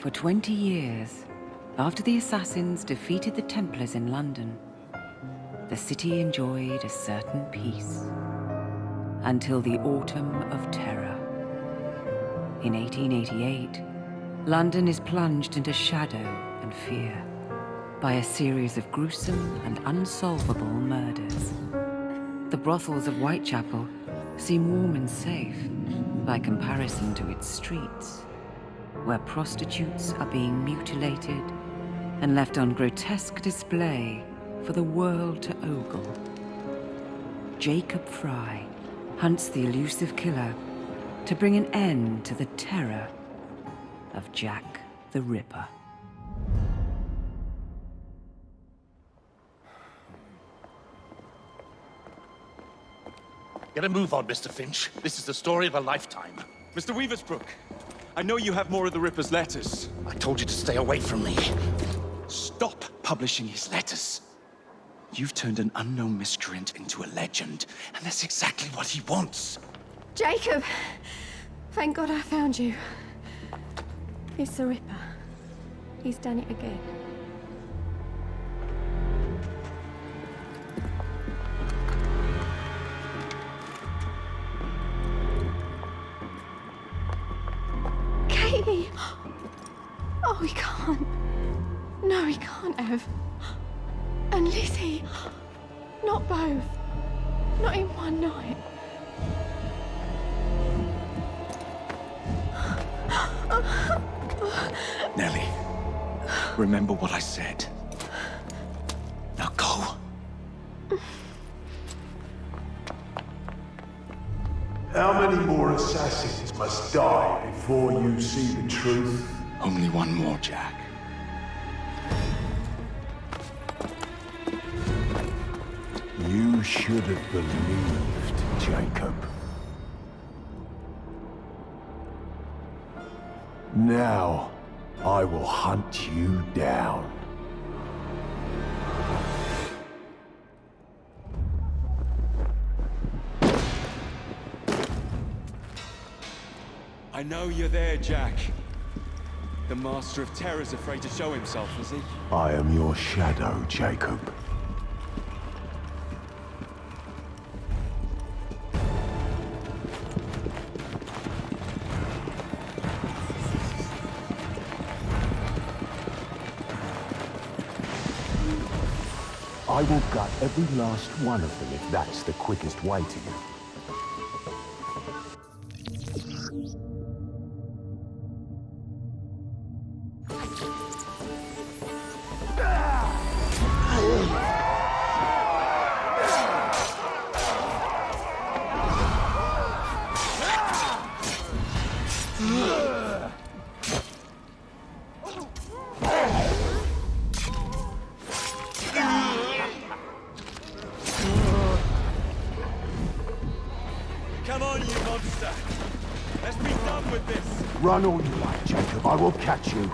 For 20 years, after the assassins defeated the Templars in London, the city enjoyed a certain peace. Until the Autumn of Terror. In 1888, London is plunged into shadow and fear by a series of gruesome and unsolvable murders. The brothels of Whitechapel seem warm and safe by comparison to its streets, where prostitutes are being mutilated and left on grotesque display for the world to ogle. Jacob Frye hunts the elusive killer to bring an end to the terror of Jack the Ripper. Get a move on, Mr. Finch. This is the story of a lifetime. Mr. Weaversbrook, I know you have more of the Ripper's letters. I told you to stay away from me. Stop publishing his letters. You've turned an unknown miscreant into a legend, and that's exactly what he wants. Jacob! Thank God I found you. It's the Ripper. He's done it again. Katie! Oh, he can't. No, he can't have. And Lizzie. Not both. Not in one night. Nellie, remember what I said. Now go. How many more assassins must die before you see the truth? Only one more, Jack. You should have believed, Jacob. Now, I will hunt you down. I know you're there, Jack. The Master of Terror's afraid to show himself, is he? I am your shadow, Jacob. I will gut every last one of them if that's the quickest way to you. Come on, you monster! Let's be done with this! Run all you like, Jacob. I will catch you.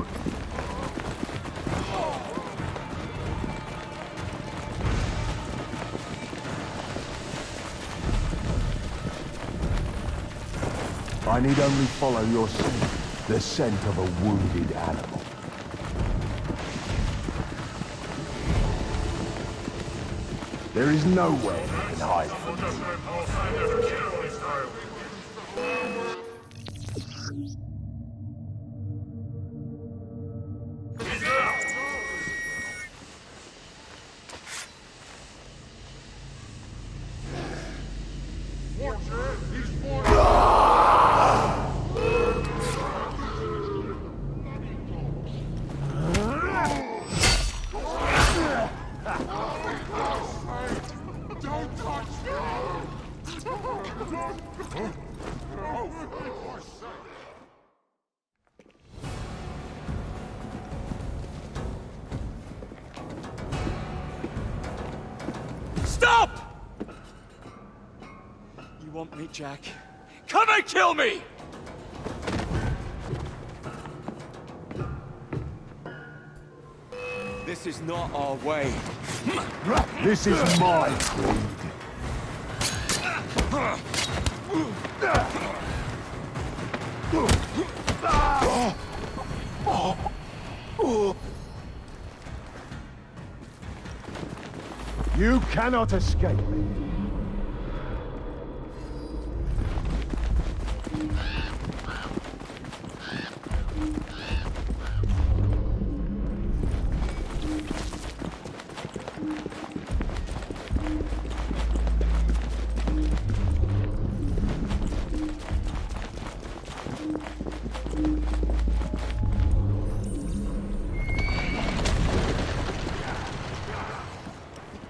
I need only follow your scent, the scent of a wounded animal. There is nowhere you can hide from me. Stop! You want me, Jack? Come and kill me! This is not our way. This is my creed. You cannot escape me.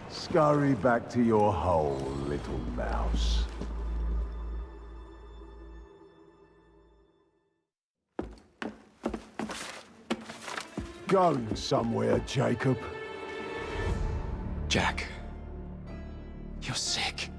Scurry back to your hole, little mouse. Going somewhere, Jacob? Jack, you're sick.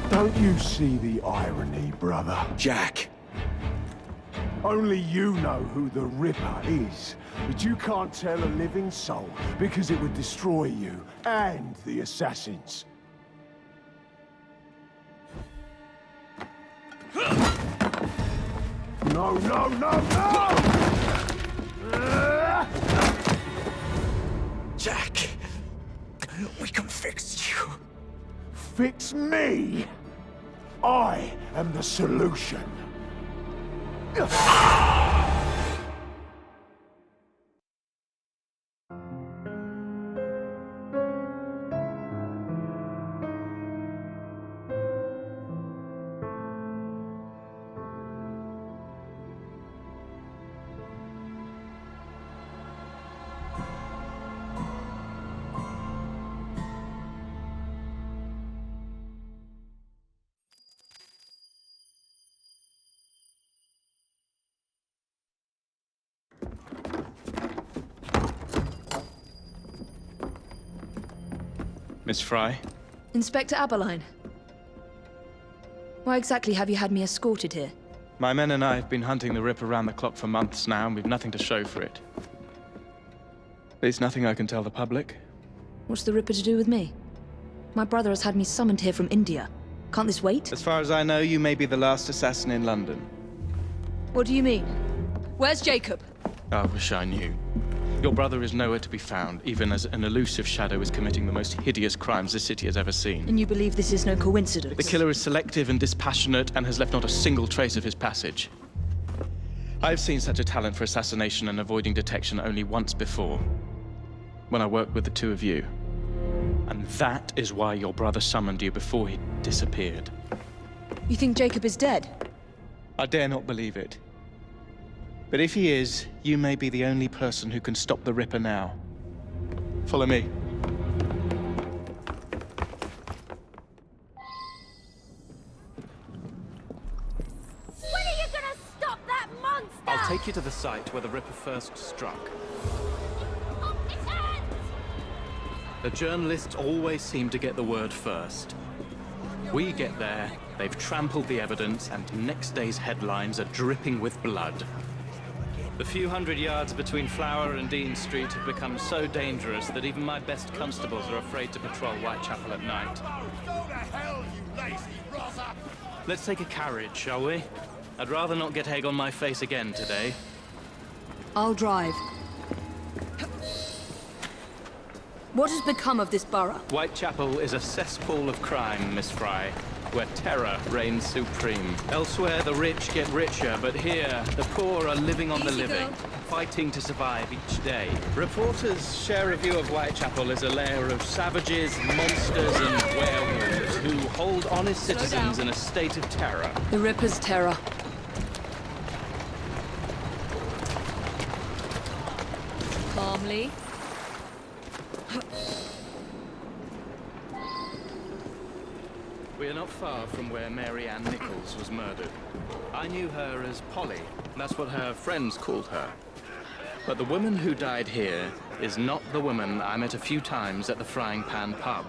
Don't you see the irony, brother? Jack! Only you know who the Ripper is, but you can't tell a living soul because it would destroy you and the assassins. No, no, no, no! Jack! We can fix you. Fix me? I am the solution. Miss Fry? Inspector Aberline. Why exactly have you had me escorted here? My men and I have been hunting the Ripper around the clock for months now, and we've nothing to show for it. At least nothing I can tell the public. What's the Ripper to do with me? My brother has had me summoned here from India. Can't this wait? As far as I know, you may be the last assassin in London. What do you mean? Where's Jacob? I wish I knew. Your brother is nowhere to be found, even as an elusive shadow is committing the most hideous crimes this city has ever seen. And you believe this is no coincidence? The killer is selective and dispassionate and has left not a single trace of his passage. I've seen such a talent for assassination and avoiding detection only once before, when I worked with the two of you. And that is why your brother summoned you before he disappeared. You think Jacob is dead? I dare not believe it. But if he is, you may be the only person who can stop the Ripper now. Follow me. When are you gonna stop that monster? I'll take you to the site where the Ripper first struck. Off his hands! The journalists always seem to get the word first. We get there, they've trampled the evidence, and next day's headlines are dripping with blood. The few hundred yards between Flower and Dean Street have become so dangerous that even my best constables are afraid to patrol Whitechapel at night. Go to hell, you lazy rosser! Let's take a carriage, shall we? I'd rather not get egg on my face again today. I'll drive. What has become of this borough? Whitechapel is a cesspool of crime, Miss Fry, where terror reigns supreme. Elsewhere, the rich get richer, but here, the poor are living on the Easy, living, girl. fighting to survive each day. Reporters share a view of Whitechapel as a lair of savages, monsters, and werewolves who hold honest Slow citizens down. in a state of terror. The Ripper's terror. Calmly. We are not far from where Mary Ann Nichols was murdered. I knew her as Polly. That's what her friends called her. But the woman who died here is not the woman I met a few times at the Frying Pan pub.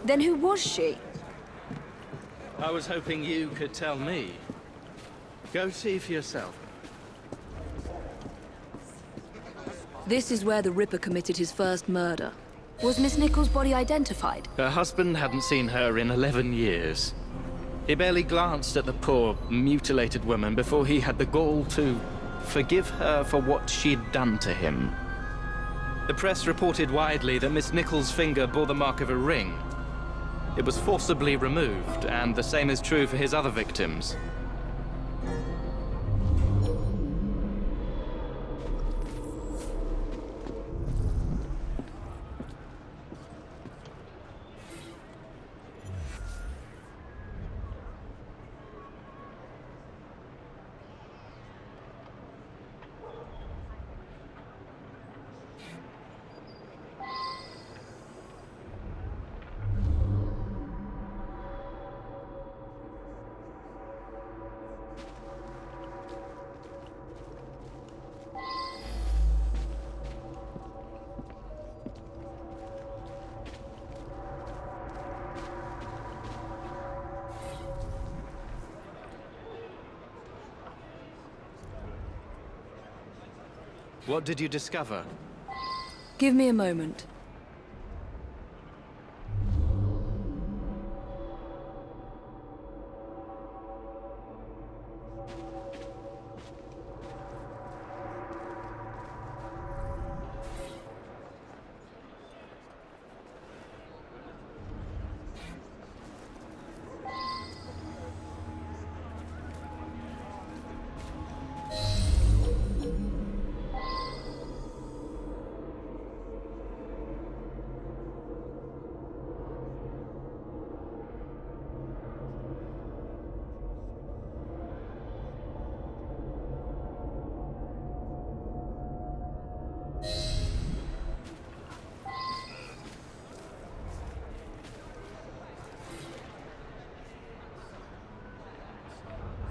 Then who was she? I was hoping you could tell me. Go see for yourself. This is where the Ripper committed his first murder. Was Miss Nichols' body identified? Her husband hadn't seen her in 11 years. He barely glanced at the poor, mutilated woman before he had the gall to forgive her for what she'd done to him. The press reported widely that Miss Nichols' finger bore the mark of a ring. It was forcibly removed, and the same is true for his other victims. What did you discover? Give me a moment.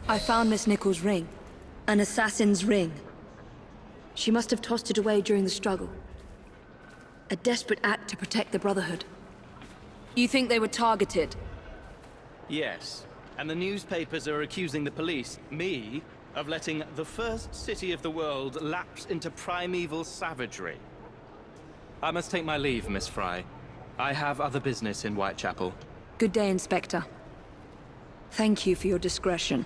I found Miss Nichols' ring. An assassin's ring. She must have tossed it away during the struggle. A desperate act to protect the Brotherhood. You think they were targeted? Yes. And the newspapers are accusing the police, me, of letting the first city of the world lapse into primeval savagery. I must take my leave, Miss Fry. I have other business in Whitechapel. Good day, Inspector. Thank you for your discretion.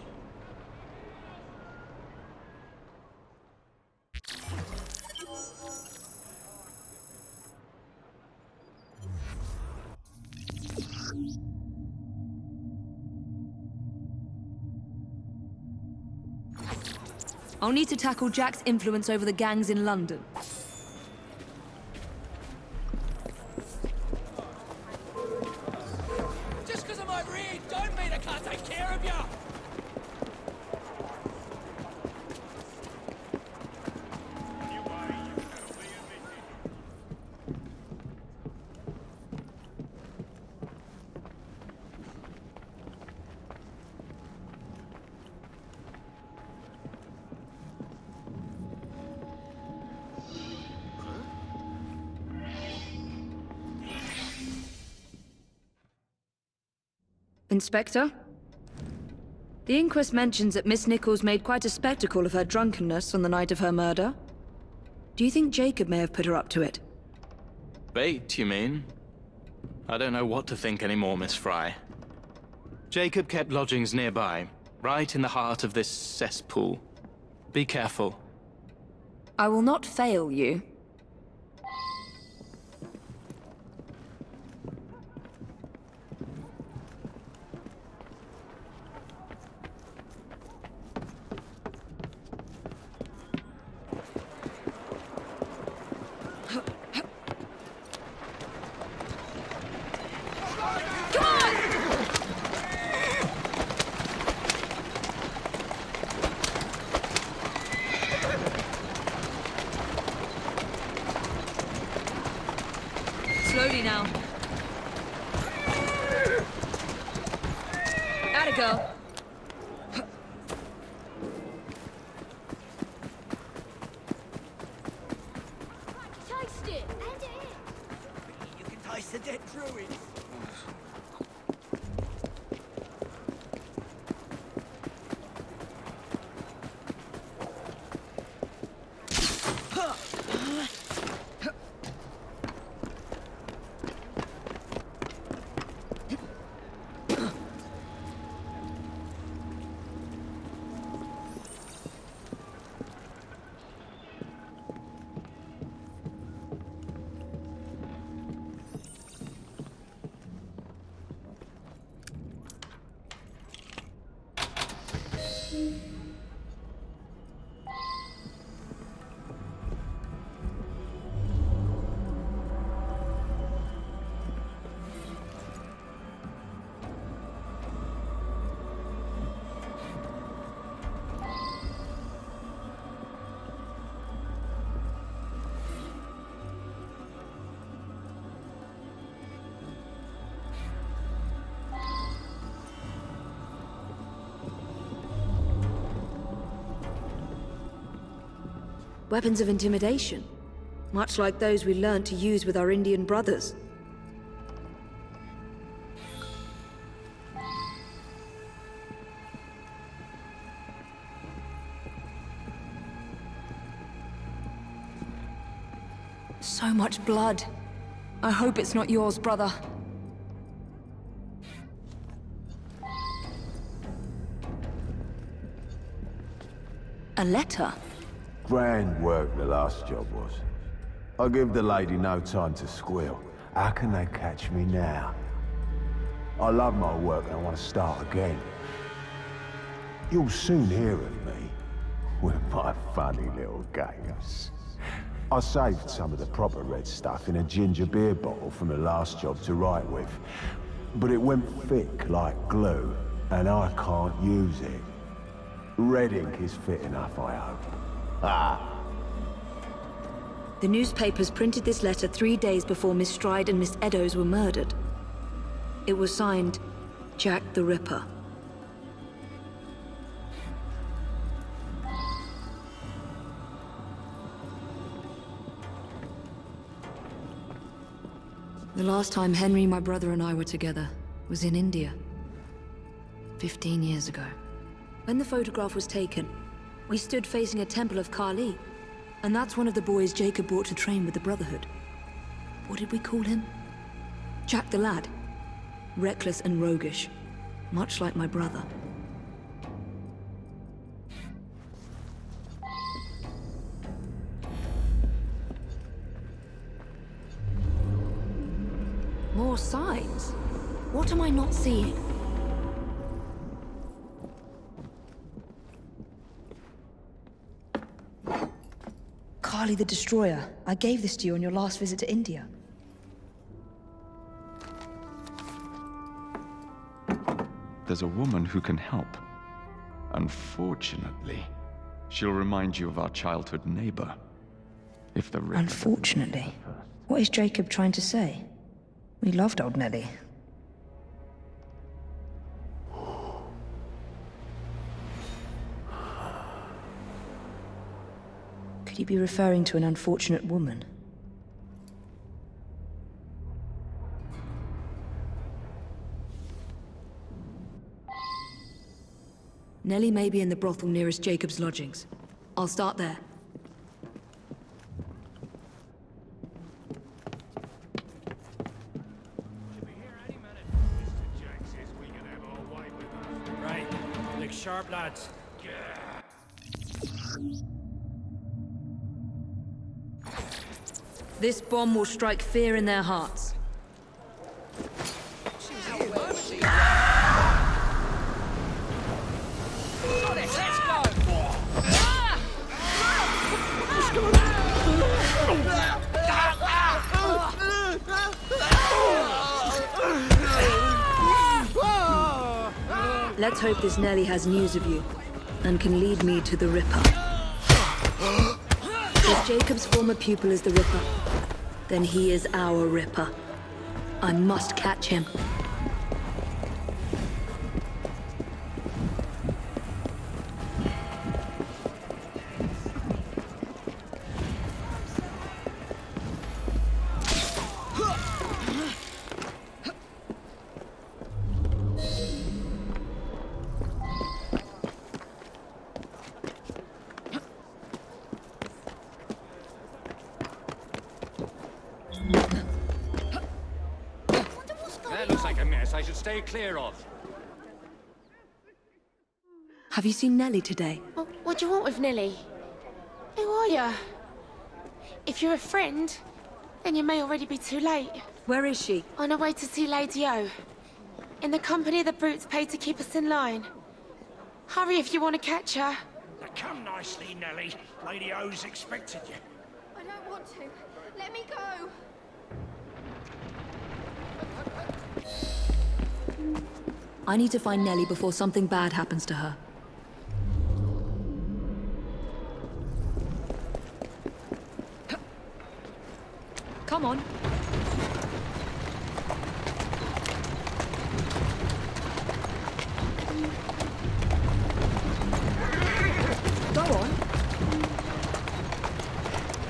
I'll need to tackle Jack's influence over the gangs in London. Just because I'm over here, don't mean I can't take care of you! Inspector? The inquest mentions that Miss Nichols made quite a spectacle of her drunkenness on the night of her murder. Do you think Jacob may have put her up to it? Bait, you mean? I don't know what to think anymore, Miss Fry. Jacob kept lodgings nearby, right in the heart of this cesspool. Be careful. I will not fail you. Slowly now. Atta girl. Weapons of intimidation. Much like those we learned to use with our Indian brothers. So much blood. I hope it's not yours, brother. A letter? Grand work the last job was. I give the lady no time to squeal. How can they catch me now? I love my work and I want to start again. You'll soon hear of me with my funny little games. I saved some of the proper red stuff in a ginger beer bottle from the last job to write with. But it went thick like glue, and I can't use it. Red ink is fit enough, I hope. Ah! The newspapers printed this letter 3 days before Miss Stride and Miss Eddowes were murdered. It was signed, Jack the Ripper. The last time Henry, my brother, and I were together was in India. 15 years ago. When the photograph was taken, we stood facing a temple of Kali, and that's one of the boys Jacob brought to train with the Brotherhood. What did we call him? Jack the Lad. Reckless and roguish, much like my brother. More signs? What am I not seeing? Kali the Destroyer. I gave this to you on your last visit to India. There's a woman who can help. Unfortunately, she'll remind you of our childhood neighbor. If the Ripper... Unfortunately? What is Jacob trying to say? We loved old Nelly. Could he be referring to an unfortunate woman? Nelly may be in the brothel nearest Jacob's lodgings. I'll start there. Right, look sharp, lads. This bomb will strike fear in their hearts. Let's go! Let's hope this Nelly has news of you, and can lead me to the Ripper. If Jacob's former pupil is the Ripper, then he is our Ripper. I must catch him. That looks like a mess I should stay clear of. Have you seen Nelly today? What do you want with Nelly? Who are you? If you're a friend, then you may already be too late. Where is she? On her way to see 𝐂𝐬𝐬𝐬𝐬, in the company of the brutes paid to keep us in line. Hurry if you want to catch her. Now come nicely, Nelly. Lady O's expected you. I don't want to. Let me go. I need to find Nelly before something bad happens to her. Come on. Go on.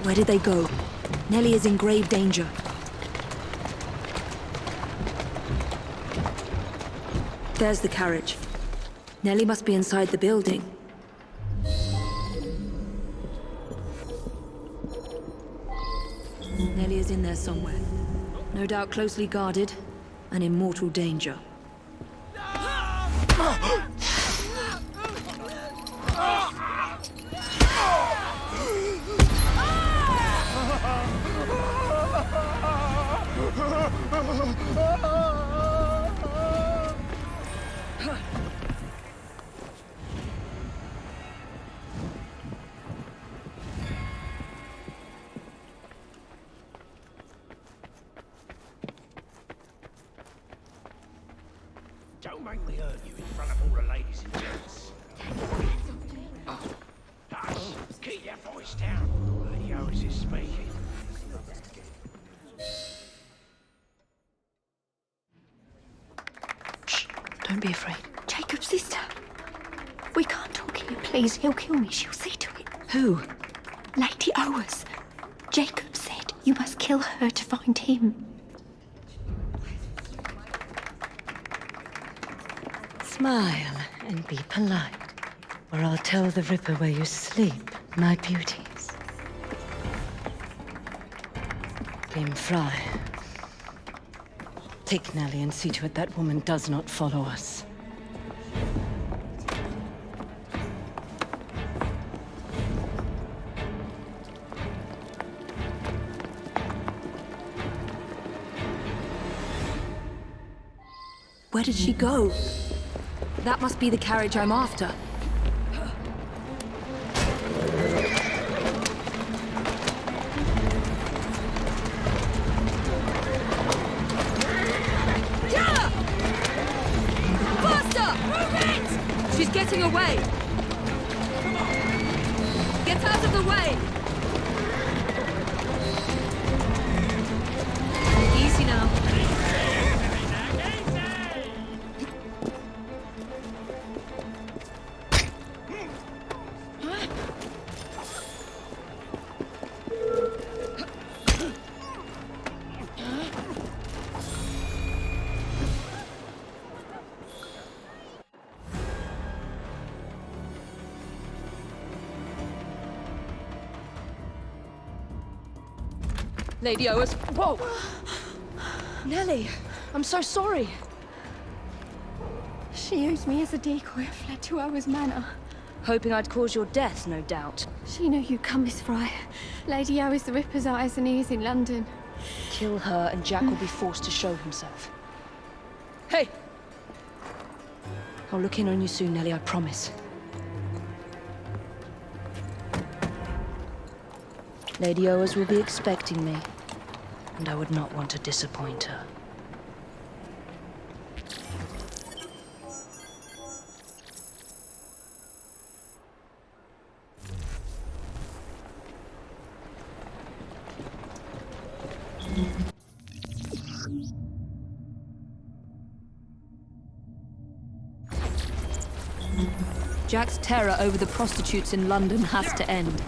Where did they go? Nellie is in grave danger. There's the carriage. Nellie must be inside the building. Nellie is in there somewhere. No doubt closely guarded and in mortal danger. Don't make me hurt you in front of all the ladies and gents. Hush! Keep your voice down. Lady Owens is speaking. Shh, don't be afraid. Jacob's sister. We can't talk here, please. He'll kill me. She'll see to it. Who? Lady Owens. Jacob said you must kill her to find him. Smile and be polite, or I'll tell the Ripper where you sleep, my beauties. Grim Fry. Take Nellie and see to it that woman does not follow us. Where did she go? That must be the carriage I'm after. Yeah! Faster! Move it! She's getting away! Get out of the way! Easy now. Lady Owens. Whoa! Nellie, I'm so sorry. She used me as a decoy and fled to Owens Manor. Hoping I'd cause your death, no doubt. She knew you'd come, Miss Fry. Lady O is the Ripper's eyes and ears in London. Kill her and Jack will be forced to show himself. Hey! I'll look in on you soon, Nellie, I promise. Lady Owens will be expecting me, and I would not want to disappoint her. Jack's terror over the prostitutes in London has to end.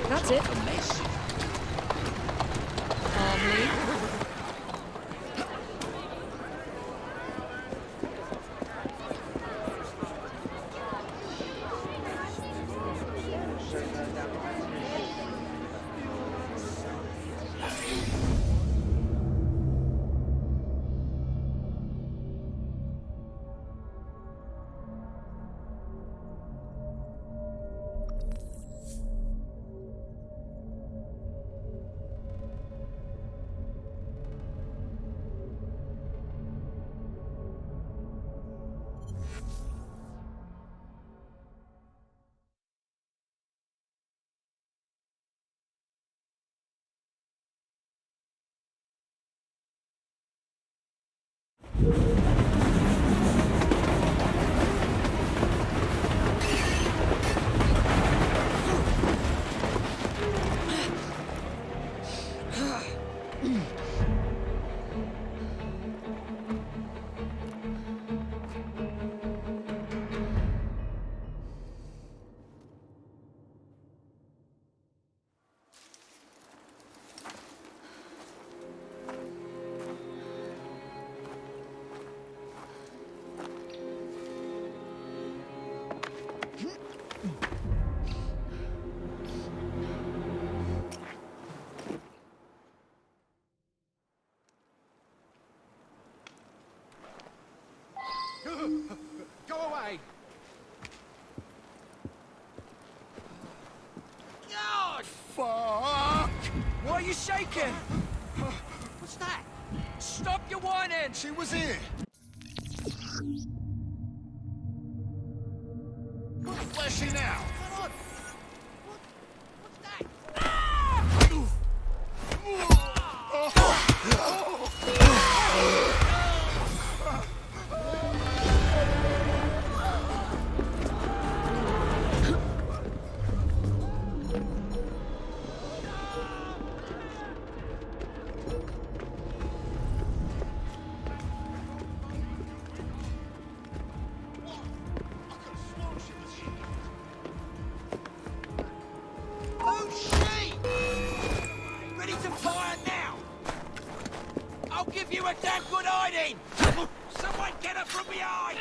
That's it. Calmly. you shaking? What's that? Stop your whining! She was here. Where's she now? Come on! What's that? Give you a damn good hiding! Someone get her from behind!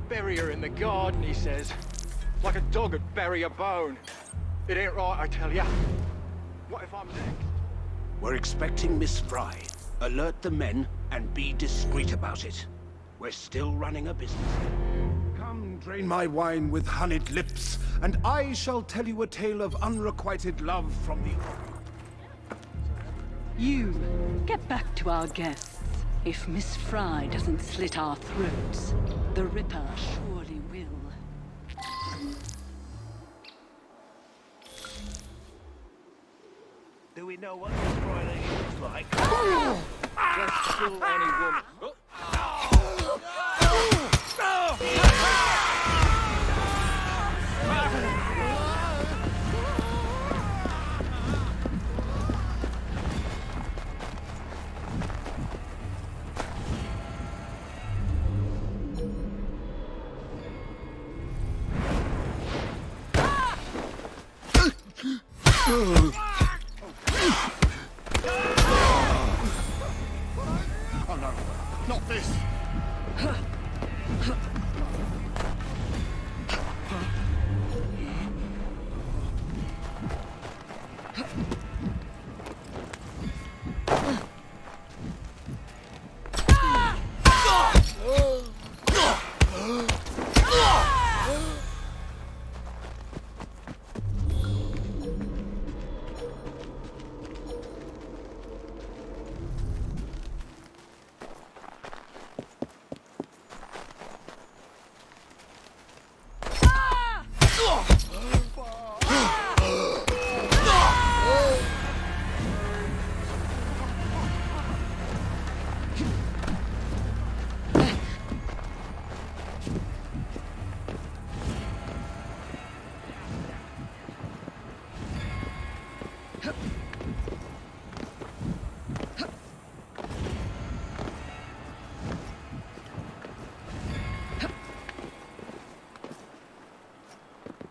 Bury her in the garden, he says. Like a dog would bury a bone. It ain't right, I tell ya. What if I'm next? We're expecting Miss Fry. Alert the men and be discreet about it. We're still running a business. Come, drain my wine with honeyed lips, and I shall tell you a tale of unrequited love from the... You, get back to our guests. If Miss Fry doesn't slit our throats, the Ripper surely will. Do we know what Miss Fry looks like? Just kill any woman. Oh no, not this!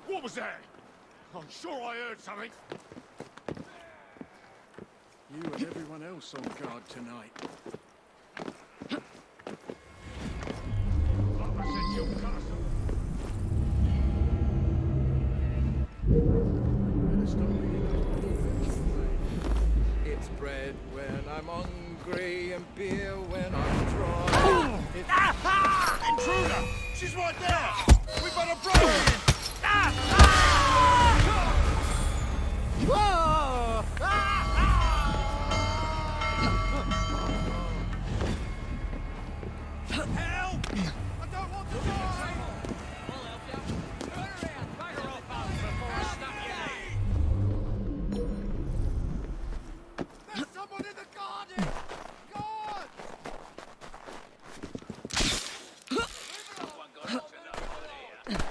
What was that? I'm sure I heard something. You and everyone else on guard tonight. It's bread when I'm hungry and beer when I'm drunk. Intruder! She's right there! We better break in! Whoa! Help! I don't want to die! We'll help you. Turn around. Back her off out before I snap your knee. There's someone in the garden! God! Someone got up to no good here.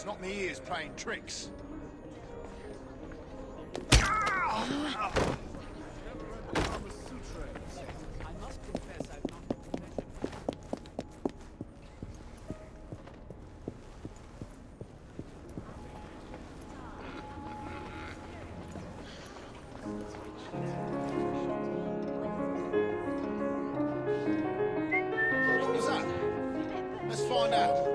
It's not me ears playing tricks. What's that? Let's find out.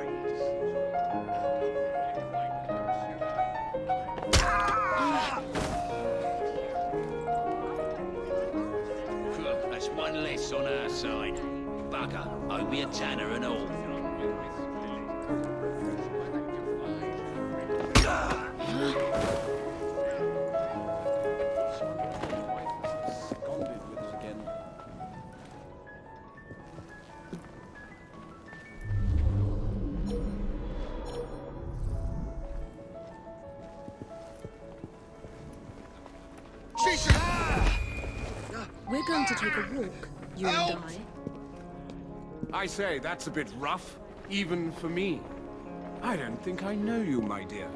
That's one less on our side. Bugger, owe me a tanner and all. We're going to take a walk, you and I. I say, that's a bit rough, even for me. I don't think I know you, my dear.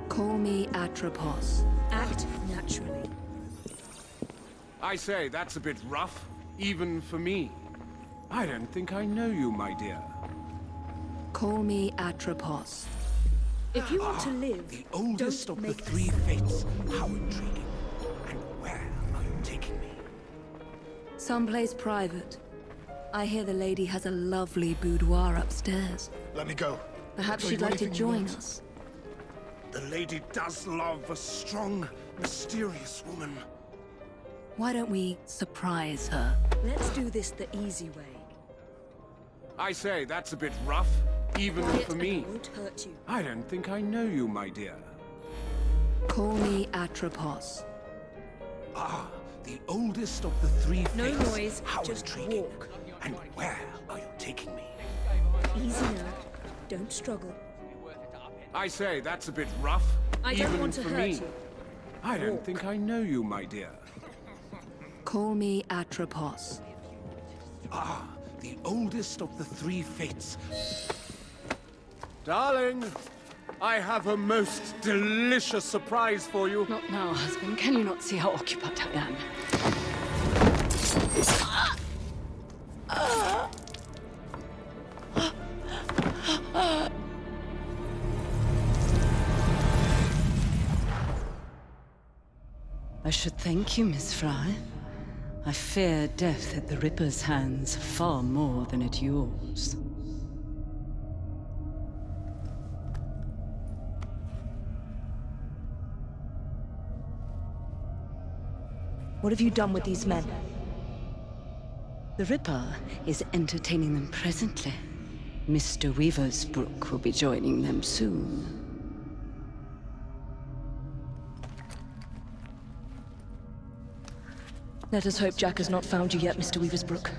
Call me Atropos. Act naturally. I say, that's a bit rough, even for me. I don't think I know you, my dear. Call me Atropos. If you want to live, The oldest don't of the make three fates. How intriguing. And where are you taking me? Someplace private. I hear the lady has a lovely boudoir upstairs. Let me go. Perhaps Tell she'd you like to anything you join want. us. The lady does love a strong, mysterious woman. Why don't we surprise her? Let's do this the easy way. I say, that's a bit rough, even Quiet for and me. it won't hurt you. I don't think I know you, my dear. Call me Atropos. Ah, the oldest of the three fates. No noise, How just intriguing. walk. And where are you taking me? Easy now. Don't struggle. I say, that's a bit rough, I even don't want to for hurt me. you. I don't Walk. think I know you, my dear. Call me Atropos. Ah, the oldest of the three fates. Darling, I have a most delicious surprise for you. Not now, husband. Can you not see how occupied I am? I should thank you, Miss Fry. I fear death at the Ripper's hands far more than at yours. What have you done with these men? The Ripper is entertaining them presently. Mr. Weaversbrook will be joining them soon. Let us hope Jack has not found you yet, Mr. Weaversbrook.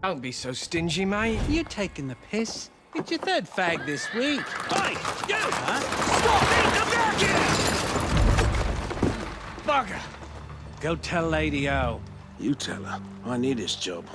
Don't be so stingy, mate. You're taking the piss. It's your third fag this week. Hey, you! Huh? Stop! Bugger! Go tell Lady O. You tell her. I need this job.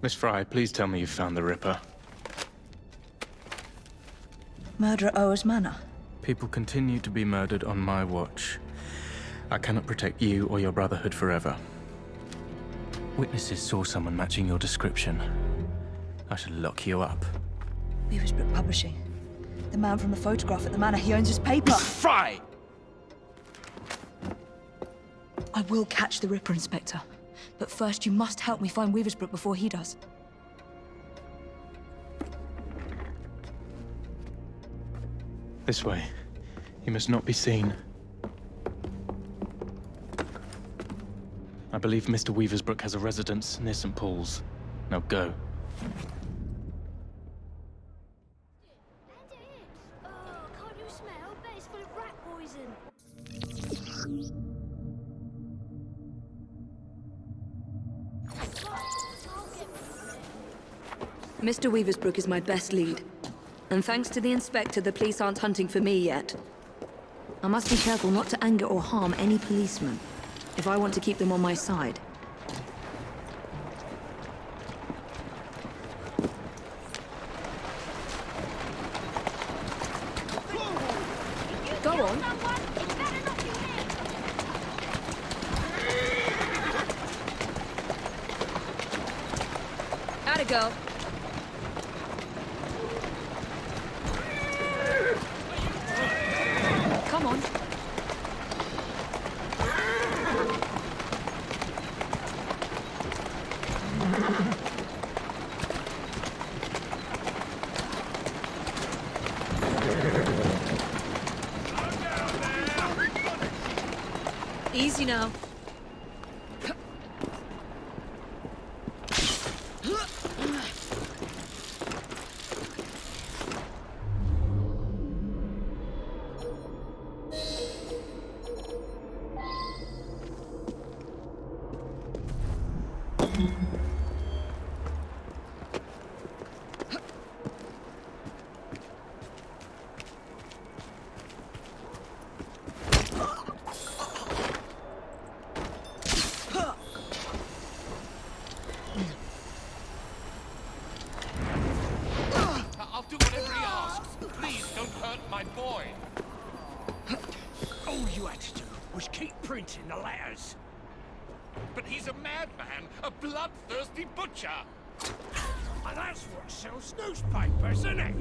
Miss Fry, please tell me you found the Ripper. Murder at Oa's Manor. People continue to be murdered on my watch. I cannot protect you or your Brotherhood forever. Witnesses saw someone matching your description. I shall lock you up. Weaversbrook Publishing. The man from the photograph at the manor, he owns his paper. Fry! I will catch the Ripper, Inspector. But first, you must help me find Weaversbrook before he does. This way. He must not be seen. I believe Mr. Weaversbrook has a residence near St. Paul's. Now go. Can't you smell? Bet it's full of rat poison. Mr. Weaversbrook is my best lead. And thanks to the Inspector, the police aren't hunting for me yet. I must be careful not to anger or harm any policeman, if I want to keep them on my side. Go on. Atta girl. Come on. Easy now. I'll do whatever he asks. Please don't hurt my boy. All you had to do was keep printing the letters. But he's a madman, a bloodthirsty butcher. And that's what sells newspapers, isn't it?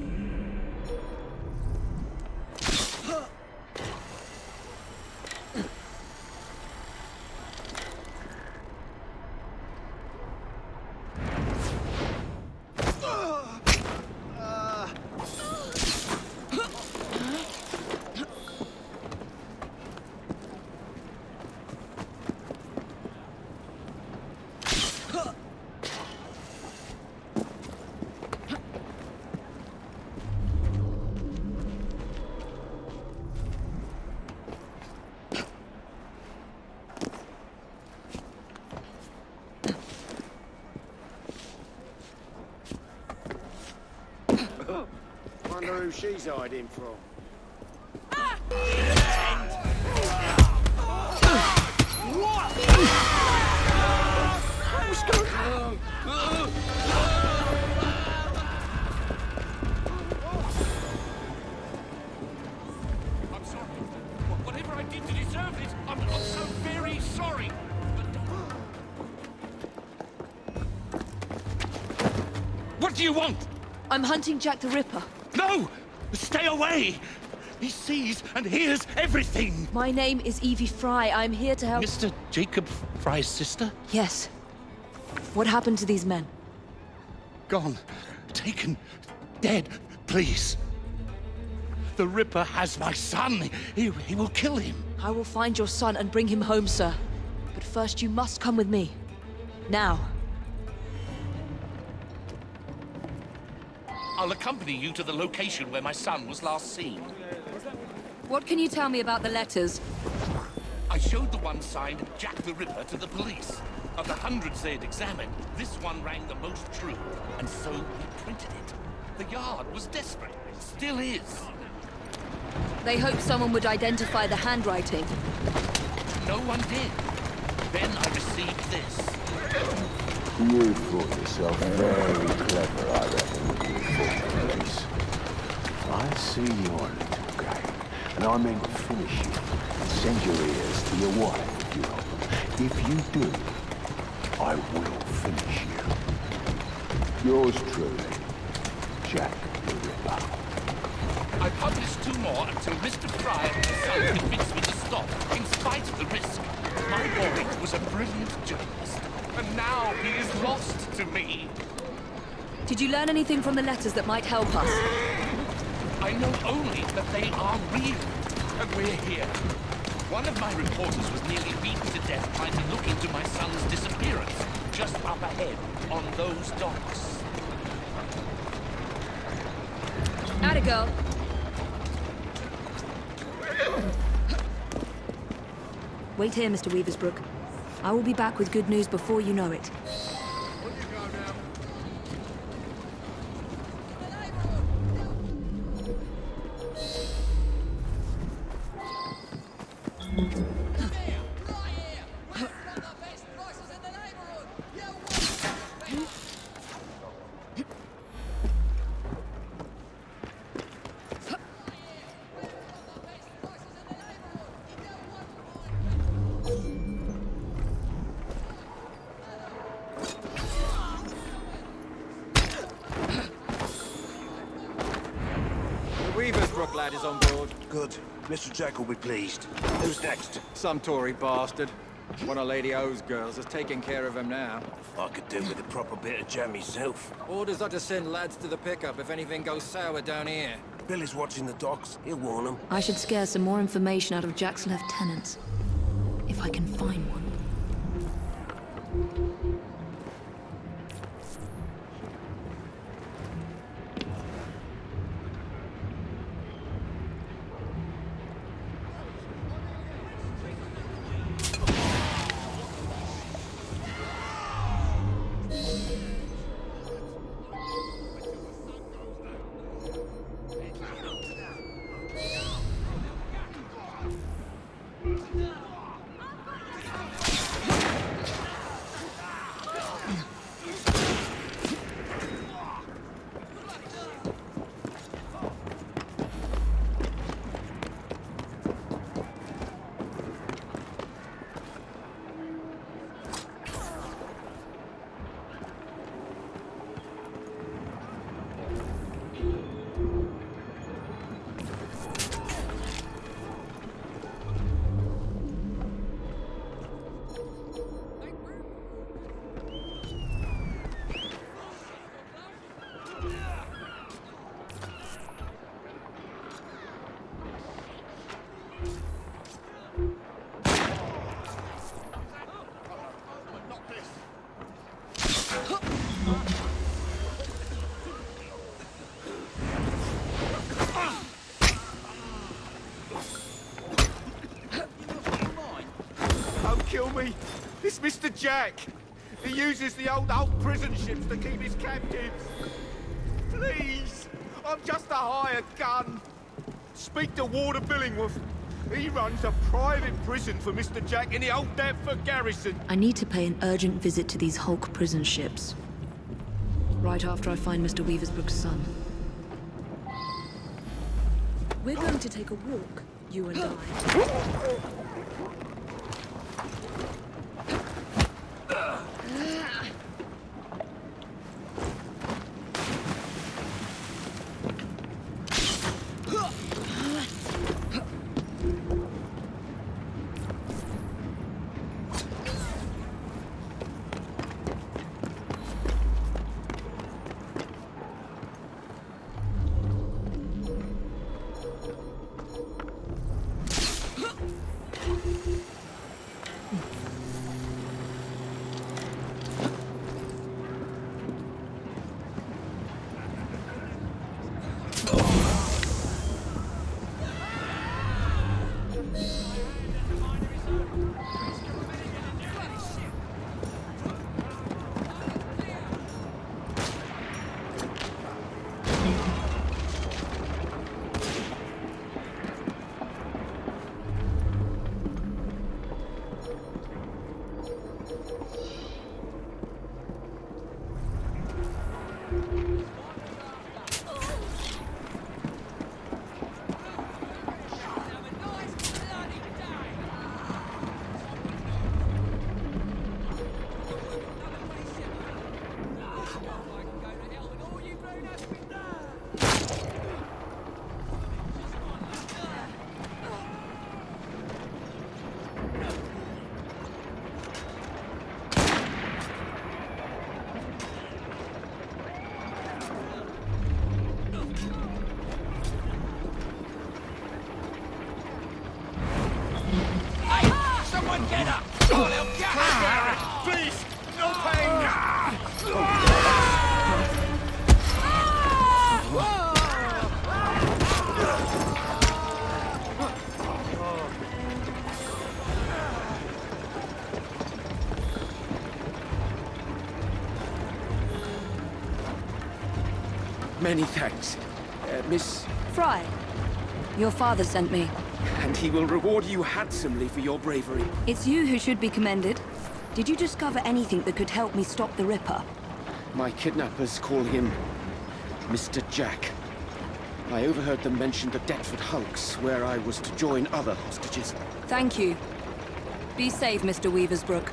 Wonder who she's hiding from. What's going on? I'm sorry. Whatever I did to deserve this, I'm so very sorry. But What do you want? I'm hunting Jack the Ripper. No! Stay away! He sees and hears everything! My name is Evie Fry. I'm here to help... Mr. Jacob Fry's sister? Yes. What happened to these men? Gone. Taken. Dead. Please. The Ripper has my son. He will kill him. I will find your son and bring him home, sir. But first you must come with me. Now. I'll accompany you to the location where my son was last seen. What can you tell me about the letters? I showed the one signed Jack the Ripper to the police. Of the hundreds they had examined, this one rang the most true, and so we printed it. The Yard was desperate. Still is. They hoped someone would identify the handwriting. No one did. Then I received this. You thought yourself very clever, I reckon, with your full police. I see your little game, and I mean to finish you and send your ears to your wife, you know. If you do, I will finish you. Yours truly, Jack the Ripper. I published 2 more until Mr. Fry and his son convinced me to stop, in spite of the risk. My boy was a brilliant journalist, and now he is lost to me. Did you learn anything from the letters that might help us? I know only that they are real, and we're here. One of my reporters was nearly beaten to death trying to look into my son's disappearance, just up ahead, on those docks. Atta girl. Wait here, Mr. Weaversbrook. I will be back with good news before you know it. Weaversbrook lad is on board. Good. Mr. Jack will be pleased. Who's next? Some Tory bastard. One of Lady O's girls is taking care of him now. I could do with a proper bit of jam myself. Orders are to send lads to the pickup if anything goes sour down here. Billy's watching the docks. He'll warn them. I should scare some more information out of Jack's lieutenants. If I can find one. Don't kill me. It's Mr. Jack. He uses the old prison ships to keep his captives. Please, I'm just a hired gun. Speak to Warder Billingworth. He runs a private prison for Mr. Jack in the old Deptford garrison. I need to pay an urgent visit to these Hulk prison ships. Right after I find Mr. Weaversbrook's son. We're going to take a walk, you and I. Someone get up! Oh, they'll get her! Please! No pain! Many thanks, Miss... Fry, your father sent me. And he will reward you handsomely for your bravery. It's you who should be commended. Did you discover anything that could help me stop the Ripper? My kidnappers call him Mr. Jack. I overheard them mention the Deptford Hulks, where I was to join other hostages. Thank you. Be safe, Mr. Weaversbrook.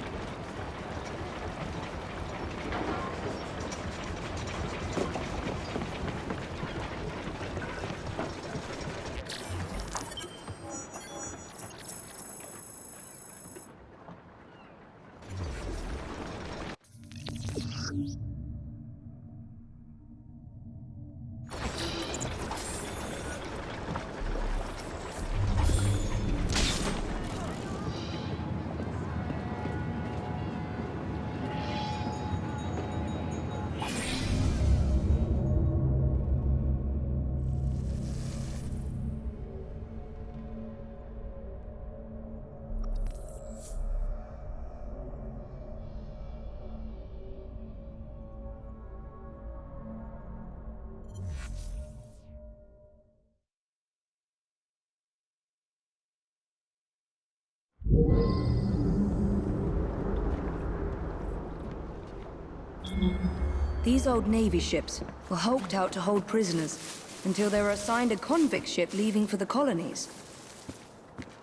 These old Navy ships were hulked out to hold prisoners until they were assigned a convict ship leaving for the colonies.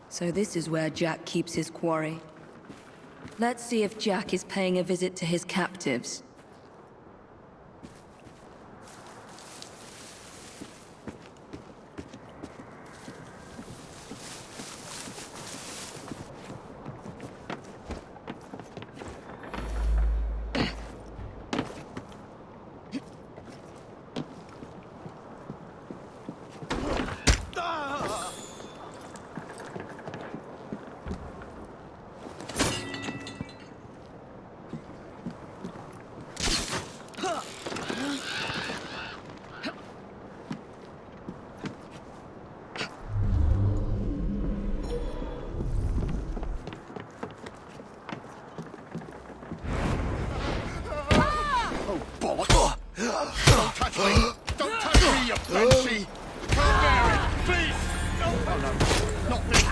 So this is where Jack keeps his quarry. Let's see if Jack is paying a visit to his captives. Don't touch me! Don't touch me, you banshee! I can't bear it! Please! No! Oh, no. Not this!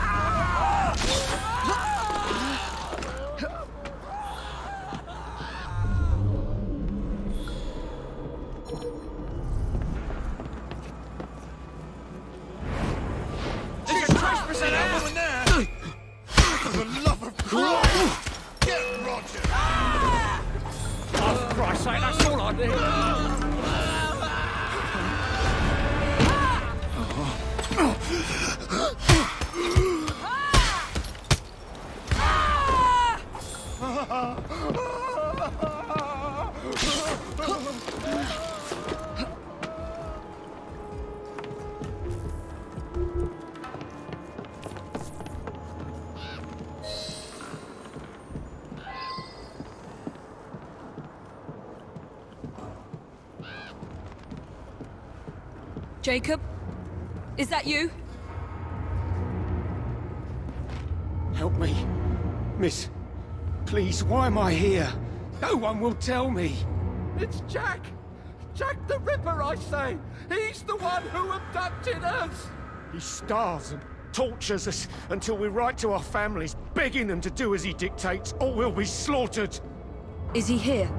There's a trespass in that woman there! For the love of Christ! Get Roger! Oh, for Christ's sake, that's all I need! Jacob? Is that you? Help me. Miss, please, why am I here? No one will tell me. It's Jack! Jack the Ripper, I say! He's the one who abducted us! He starves and tortures us until we write to our families, begging them to do as he dictates, or we'll be slaughtered. Is he here?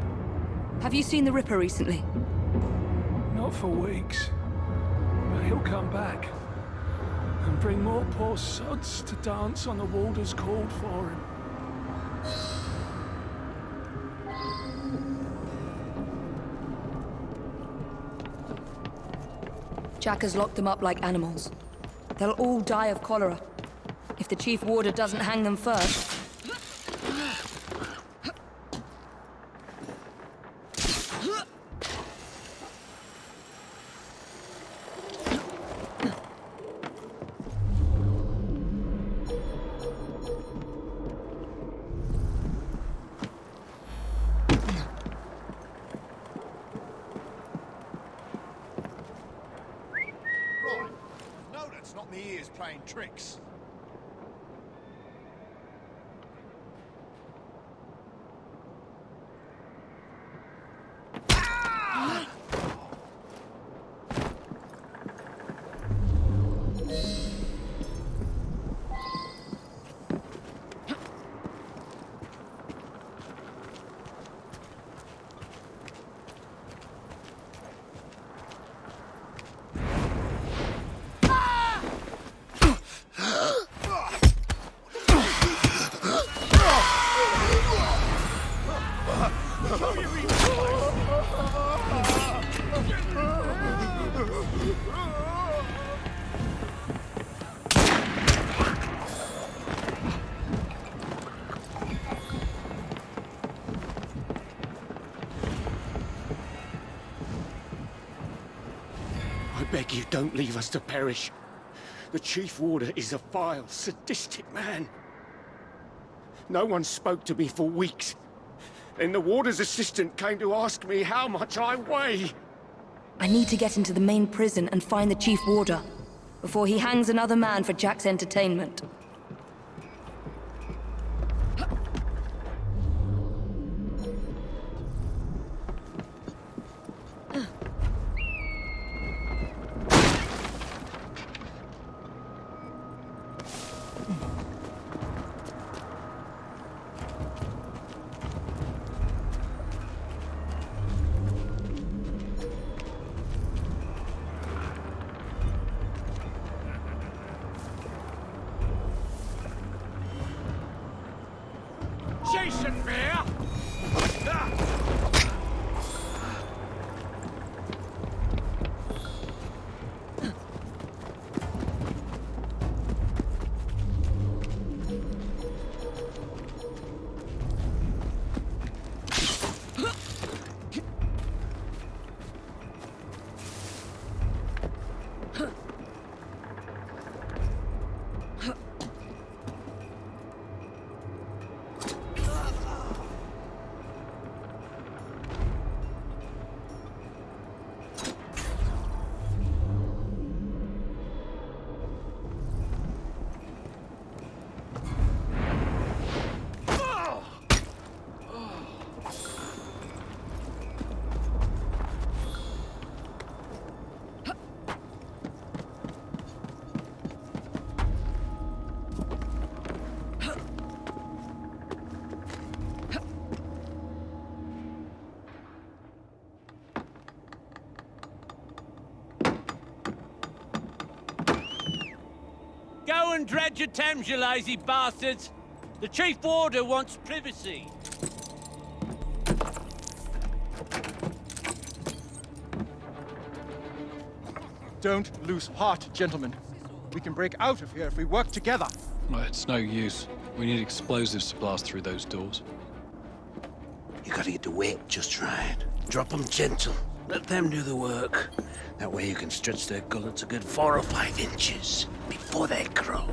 Have you seen the Ripper recently? Not for weeks. But he'll come back. And bring more poor sods to dance on the Warders called for him. Jack has locked them up like animals. They'll all die of cholera. If the Chief Warder doesn't hang them first. Not me ears playing tricks. I beg you, don't leave us to perish. The Chief Warder is a vile, sadistic man. No one spoke to me for weeks. Then the Warder's assistant came to ask me how much I weigh. I need to get into the main prison and find the Chief Warder before he hangs another man for Jack's entertainment. Jason Bear! Go and dredge your Thames, you lazy bastards! The Chief Warder wants privacy. Don't lose heart, gentlemen. We can break out of here if we work together. Well, it's no use. We need explosives to blast through those doors. You gotta get the weight just right. Drop them gentle. Let them do the work. That way you can stretch their gullets a good 4 or 5 inches before they croak.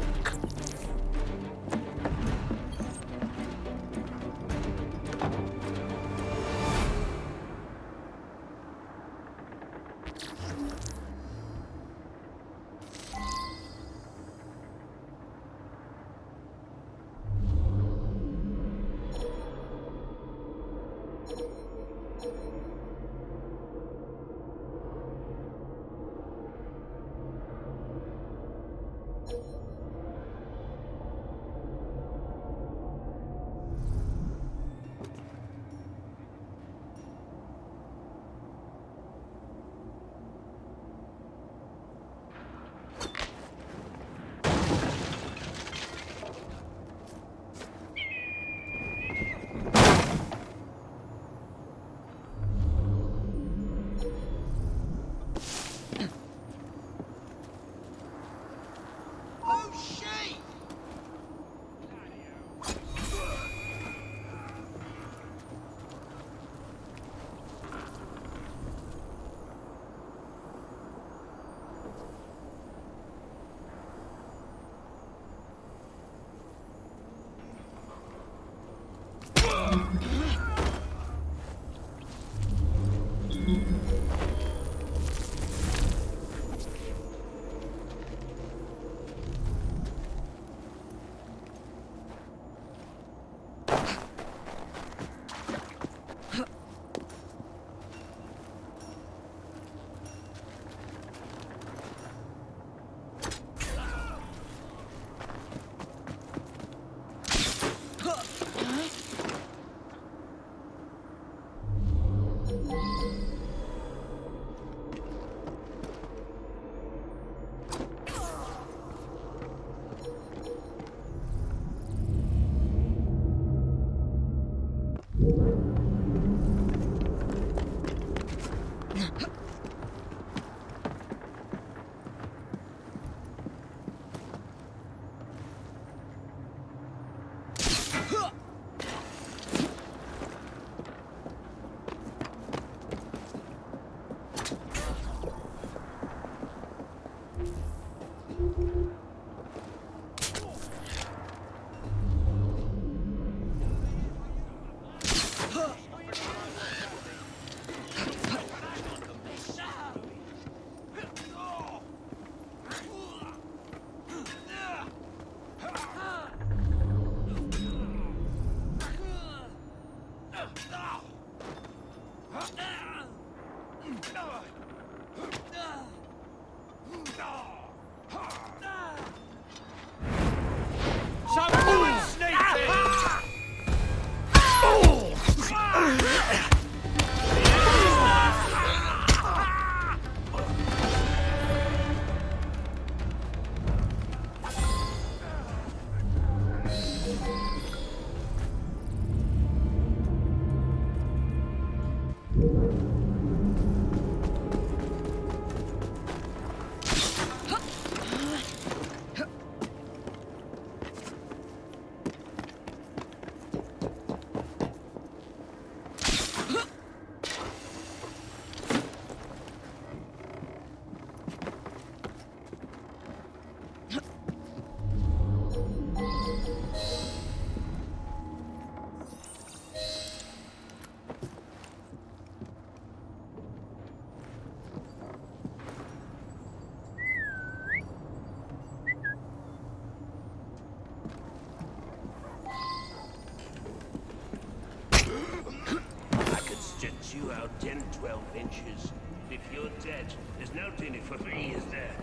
You out 10, 12 inches. If you're dead, there's no dinner for me, is there?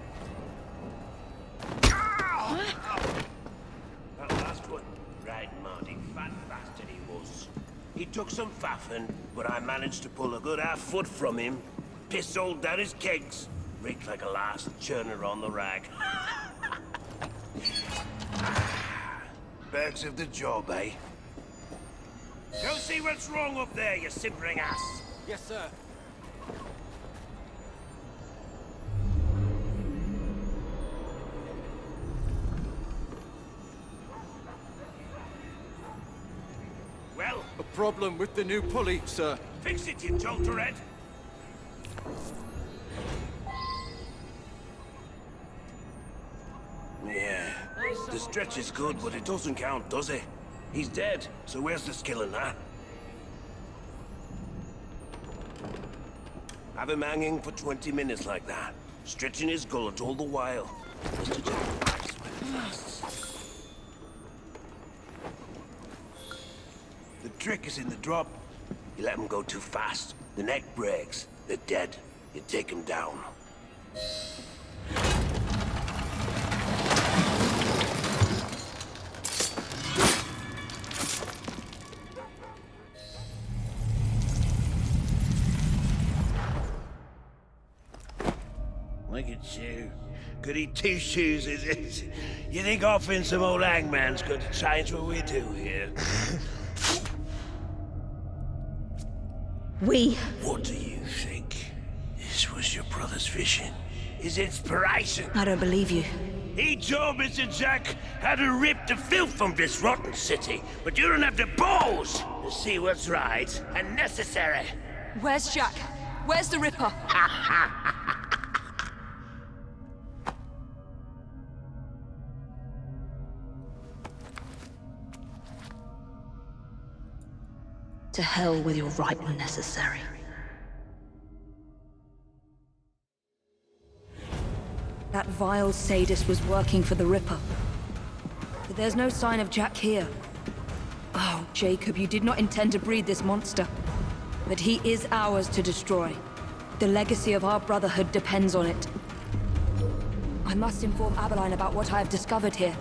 That last one, right, Marty, fat bastard he was. He took some faffing, but I managed to pull a good half foot from him. Piss all down his kegs. Reeked like a last churner on the rag. Perks of the job, eh? Go see what's wrong up there, you simpering ass. Yes, sir. Well? A problem with the new pulley, sir. Fix it, you jolterhead. Yeah. The stretch is good, but it doesn't count, does it? He's dead, so where's the skilling, huh? Have him hanging for 20 minutes like that, stretching his gullet all the while. Mr. Jack, I swear it lasts. The trick is in the drop. You let them go too fast, the neck breaks, they're dead. You take them down. Look at you. Goody two-shoes, is it? You think offering some old hangman's going to change what we do here? What do you think? This was your brother's vision? His inspiration? I don't believe you. He told Mr. Jack how to rip the filth from this rotten city, but you don't have the balls to see what's right and necessary. Where's Jack? Where's the Ripper? To hell with your right and necessary. That vile sadist was working for the Ripper. But there's no sign of Jack here. Oh, Jacob, you did not intend to breed this monster. But he is ours to destroy. The legacy of our brotherhood depends on it. I must inform Abeline about what I have discovered here.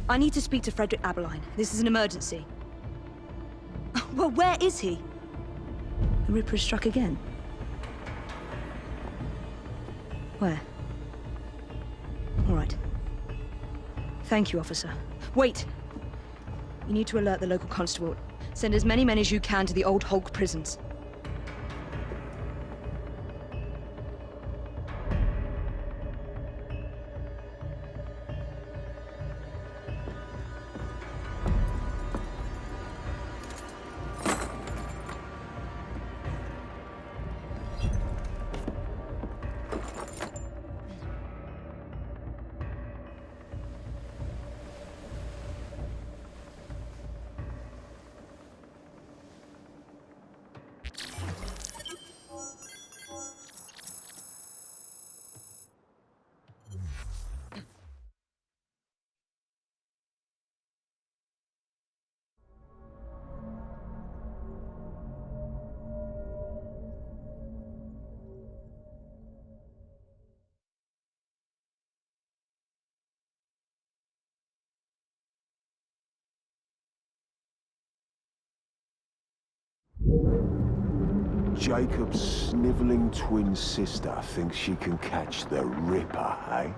I need to speak to Frederick Abeline. This is an emergency. Well, where is he? The Ripper has struck again. Where? All right. Thank you, officer. Wait! You need to alert the local constable. Send as many men as you can to the old Hulk prisons. Jacob's sniveling twin sister thinks she can catch the Ripper, eh?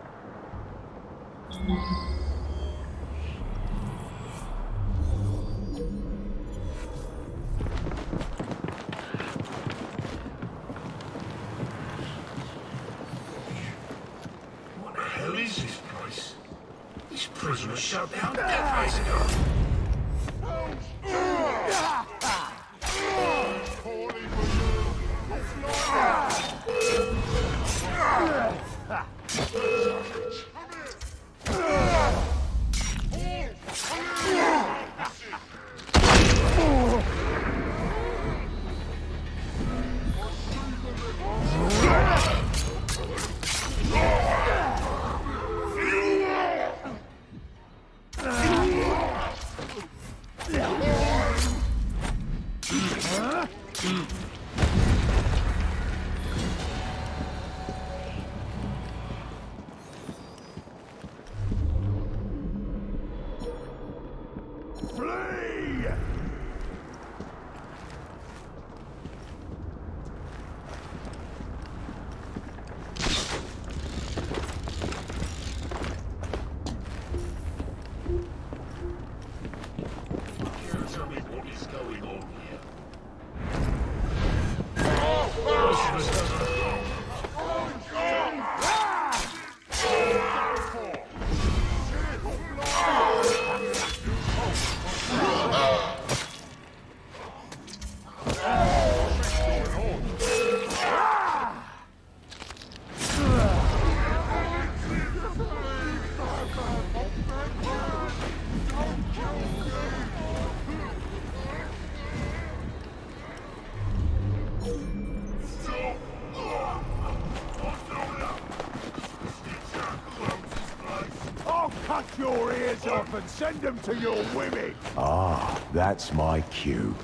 What the hell is this place? This prison was shut down decades ago. Cut your ears off and send them to your women! Ah, that's my cue.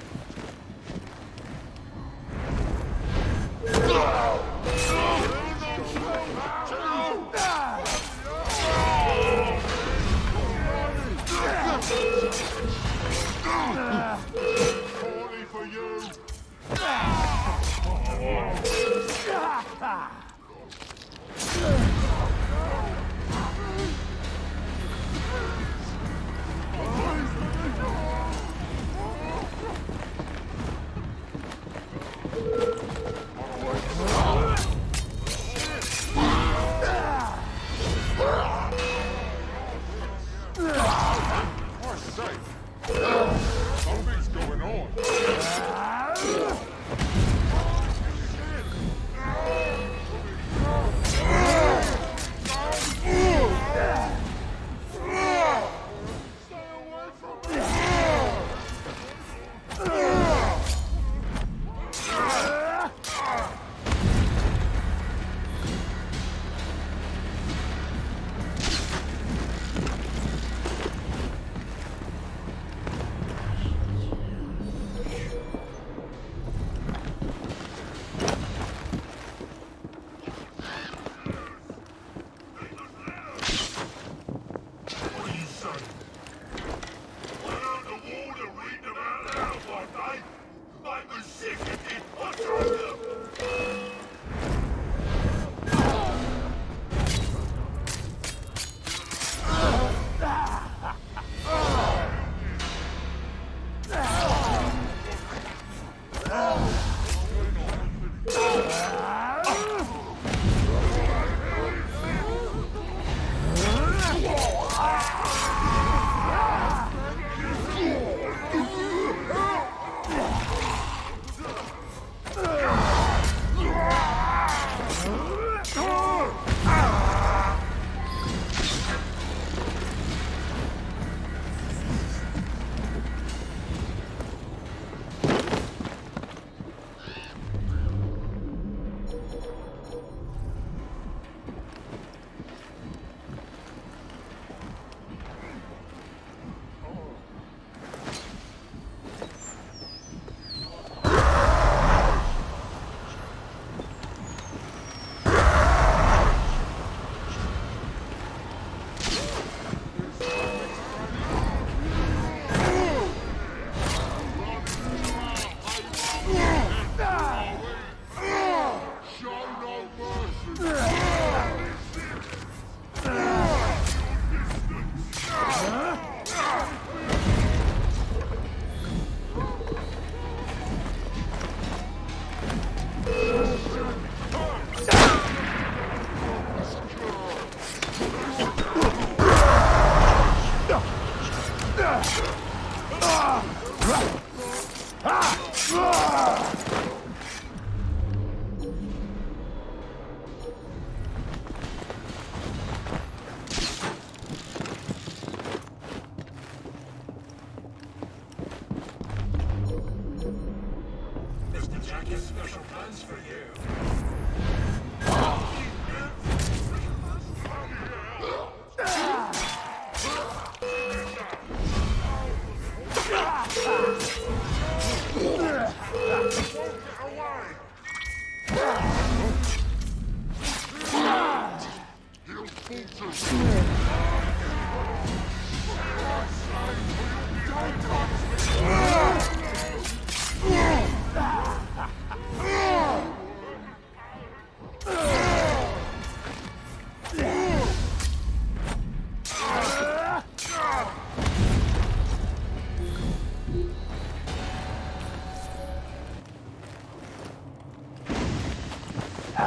Poorly for you. Something's going on.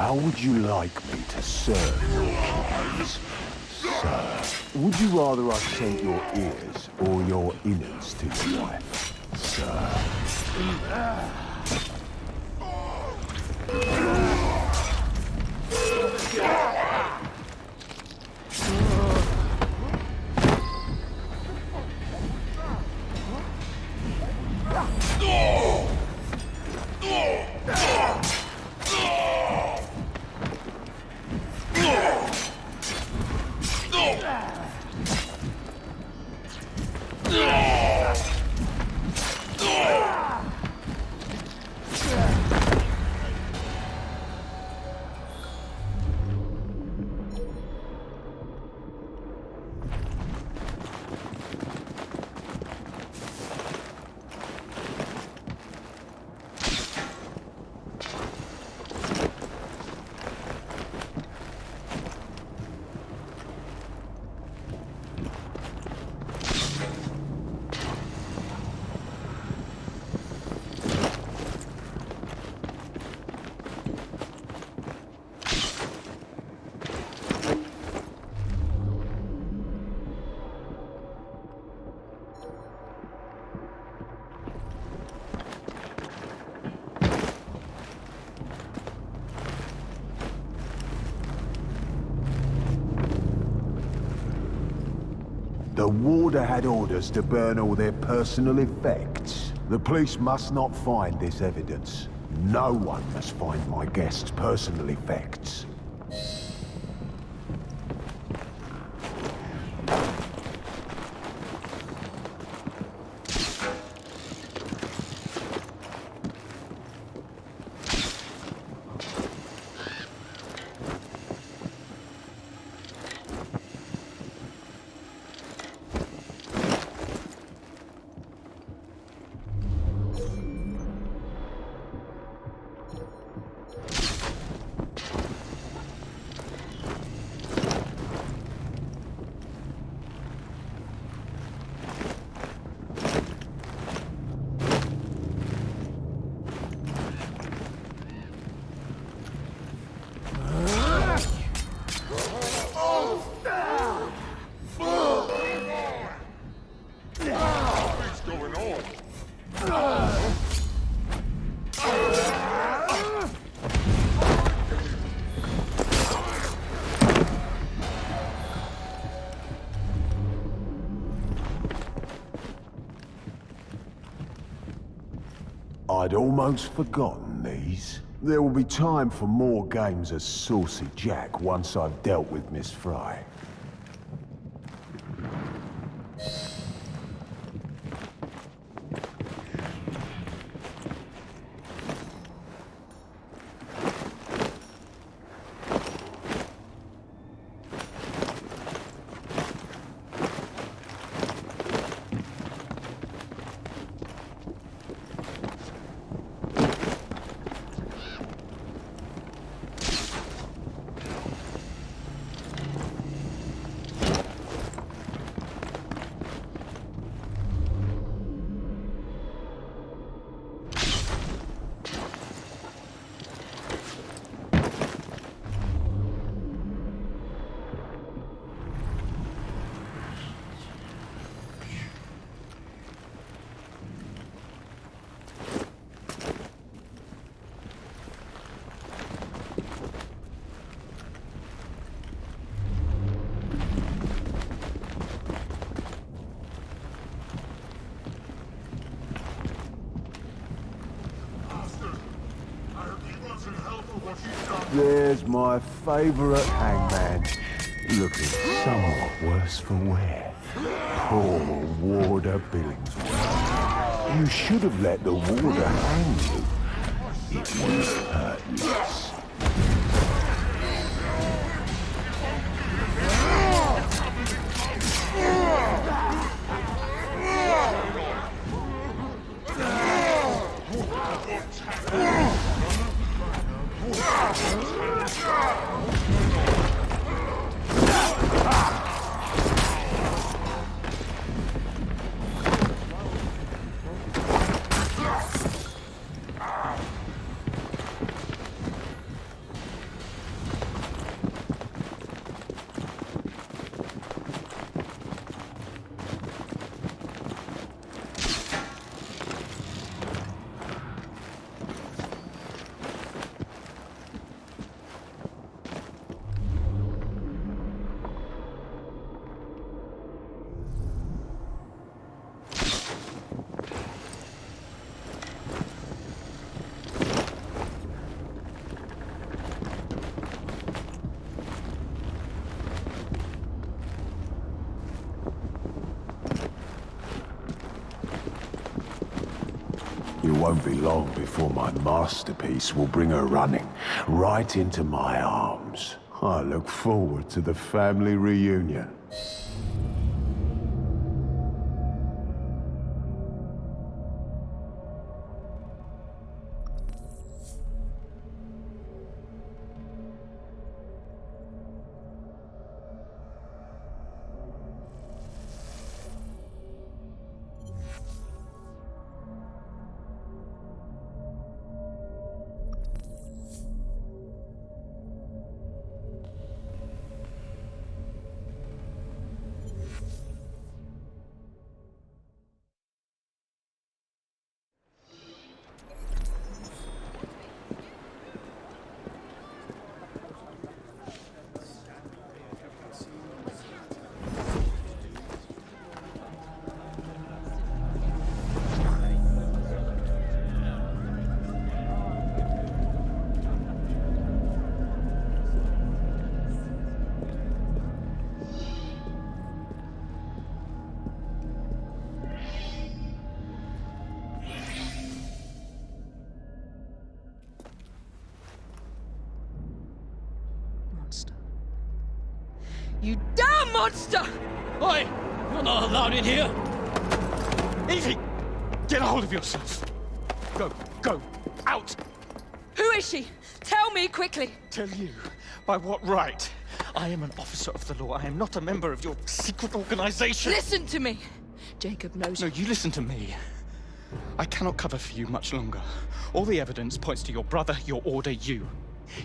How would you like me to serve your kidneys, sir? Would you rather I sent your ears or your innards to your wife, sir? The warder had orders to burn all their personal effects. The police must not find this evidence. No one must find my guest's personal effects. I'd almost forgotten these. There will be time for more games as Saucy Jack once I've dealt with Miss Fry. There's my favourite hangman, looking somewhat worse for wear. Poor Warder Billingsworth. You should have let the warder hang you. It was hurtless. It won't be long before my masterpiece will bring her running right into my arms. I look forward to the family reunion. You damn monster! Oi! You're not allowed in here! Evie! Get a hold of yourself! Go! Out! Who is she? Tell me quickly! Tell you? By what right? I am an officer of the law. I am not a member of your secret organization. Listen to me! Jacob knows. No, you listen to me. I cannot cover for you much longer. All the evidence points to your brother, your order, you.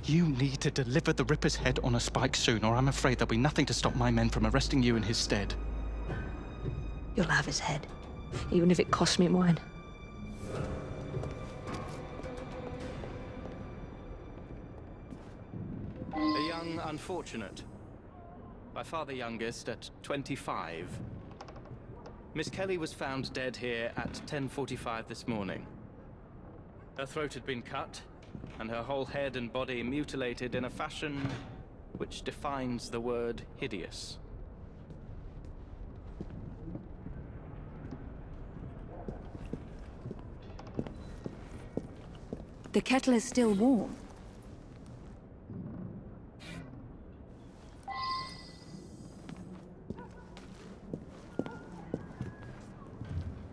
You need to deliver the Ripper's head on a spike soon, or I'm afraid there'll be nothing to stop my men from arresting you in his stead. You'll have his head, even if it costs me mine. A young unfortunate. By far the youngest, at 25. Miss Kelly was found dead here at 10:45 this morning. Her throat had been cut, and her whole head and body mutilated in a fashion which defines the word hideous. The kettle is still warm.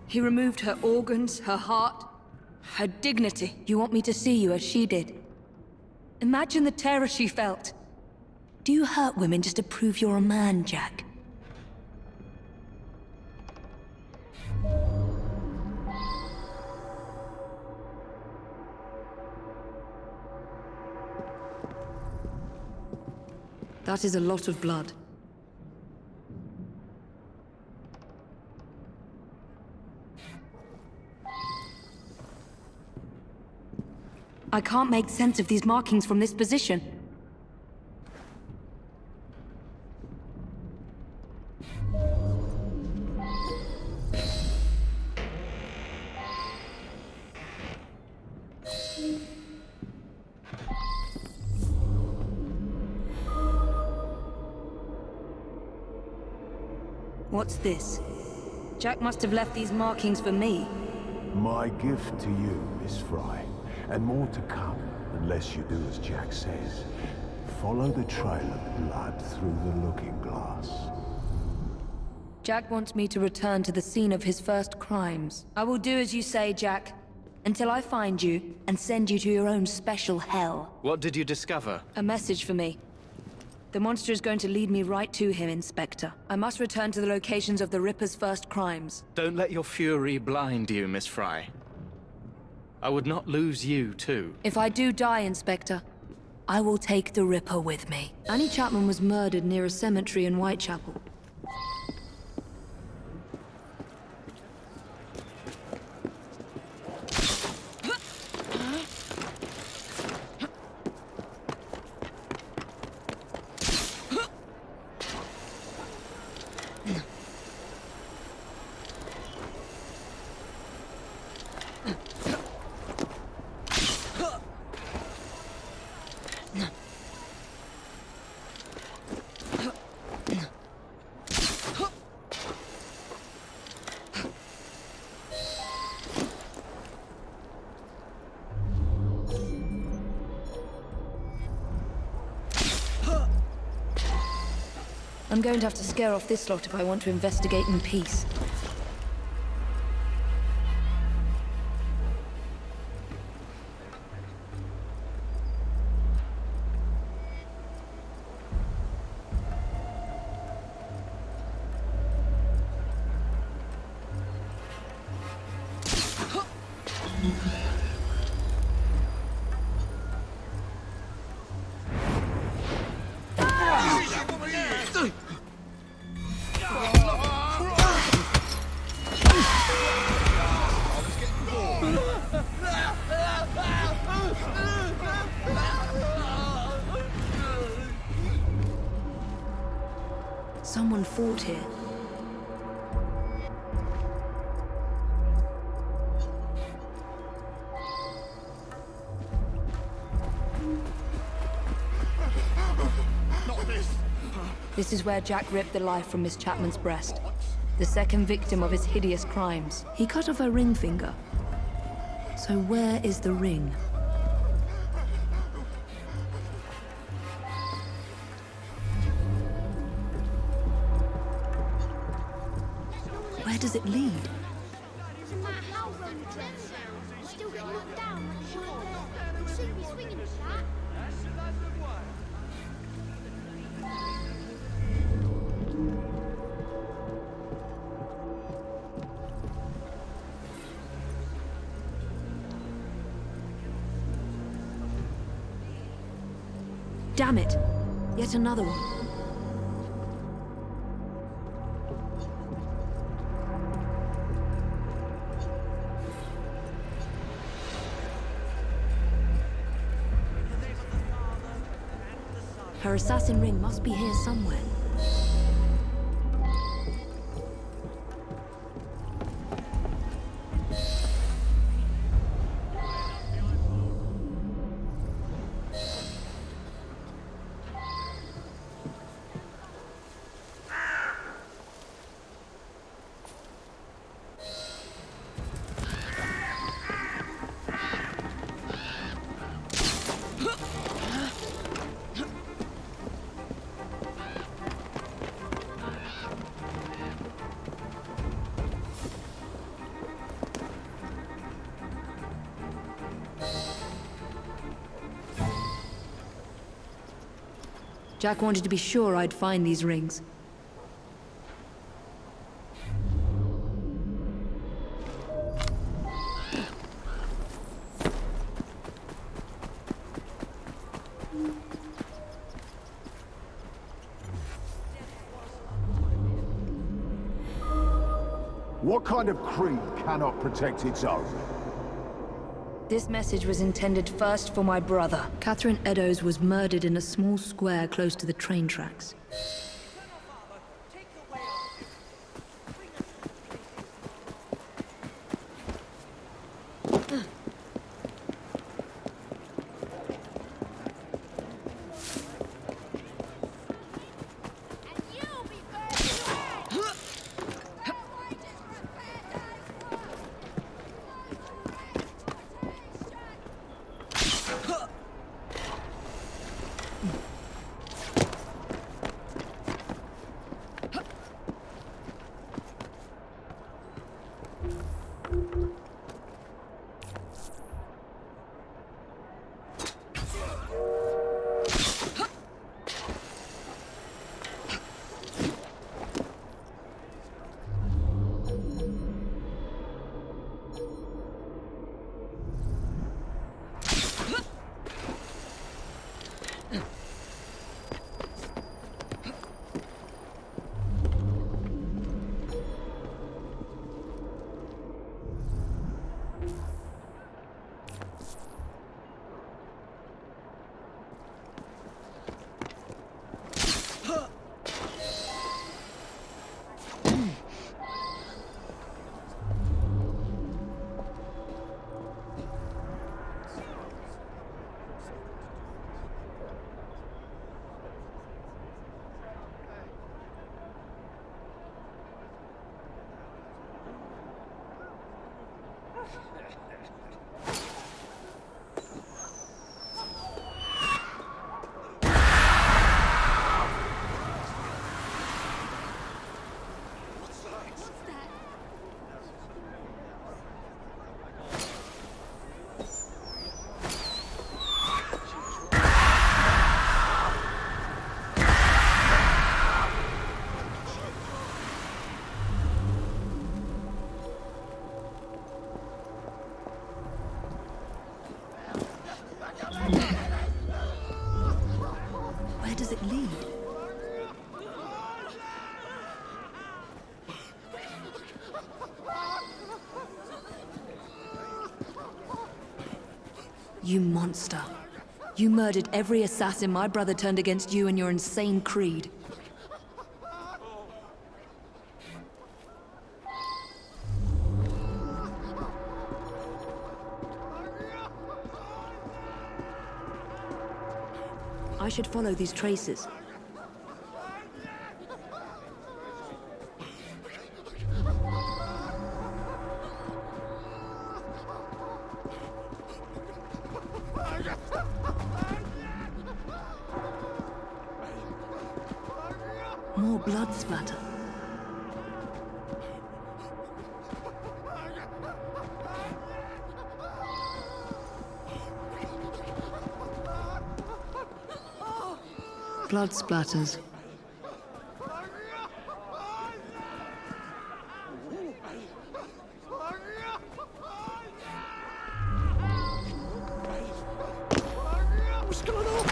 He removed her organs, her heart, her dignity. You want me to see you as she did? Imagine the terror she felt. Do you hurt women just to prove you're a man, Jack? That is a lot of blood. I can't make sense of these markings from this position. What's this? Jack must have left these markings for me. My gift to you, Miss Fry. And more to come, unless you do as Jack says. Follow the trail of blood through the looking glass. Jack wants me to return to the scene of his first crimes. I will do as you say, Jack, until I find you and send you to your own special hell. What did you discover? A message for me. The monster is going to lead me right to him, Inspector. I must return to the locations of the Ripper's first crimes. Don't let your fury blind you, Miss Fry. I would not lose you, too. If I do die, Inspector, I will take the Ripper with me. Annie Chapman was murdered near a cemetery in Whitechapel. I'm going to have to scare off this lot if I want to investigate in peace. Someone fought here. Not this. This is where Jack ripped the life from Miss Chapman's breast. The second victim of his hideous crimes. He cut off her ring finger. So where is the ring? does it lead? Doesn't matter how well you dress, you still get knocked down like a short bear. You'll soon be swinging with that. Damn it! Yet another one. Her assassin ring must be here somewhere. Jack wanted to be sure I'd find these rings. What kind of creed cannot protect its own? This message was intended first for my brother. Catherine Eddowes was murdered in a small square close to the train tracks. Where does it lead? You monster. You murdered every assassin my brother turned against you and your insane creed. I should follow these traces. More blood splatter. Blood splatters. What's going on?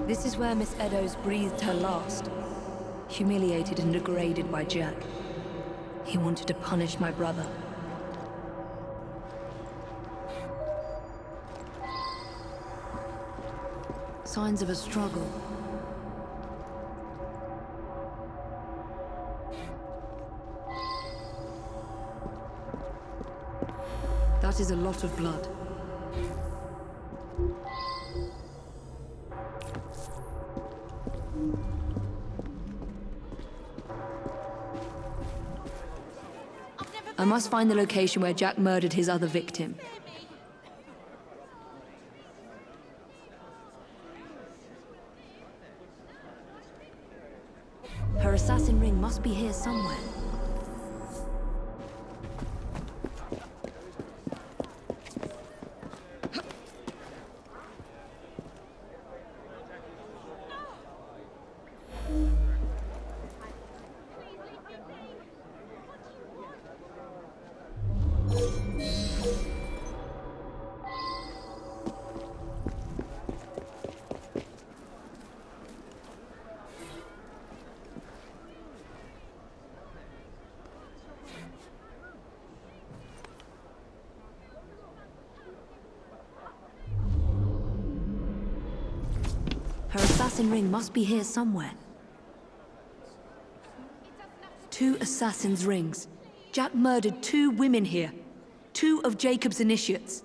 This is where Miss Eddowes breathed her last. Humiliated and degraded by Jack. He wanted to punish my brother. Signs of a struggle. That is a lot of blood. I must find the location where Jack murdered his other victim. Her assassin ring must be here somewhere. Her assassin ring must be here somewhere. 2 assassin's rings. Jack murdered 2 women here. 2 of Jacob's initiates.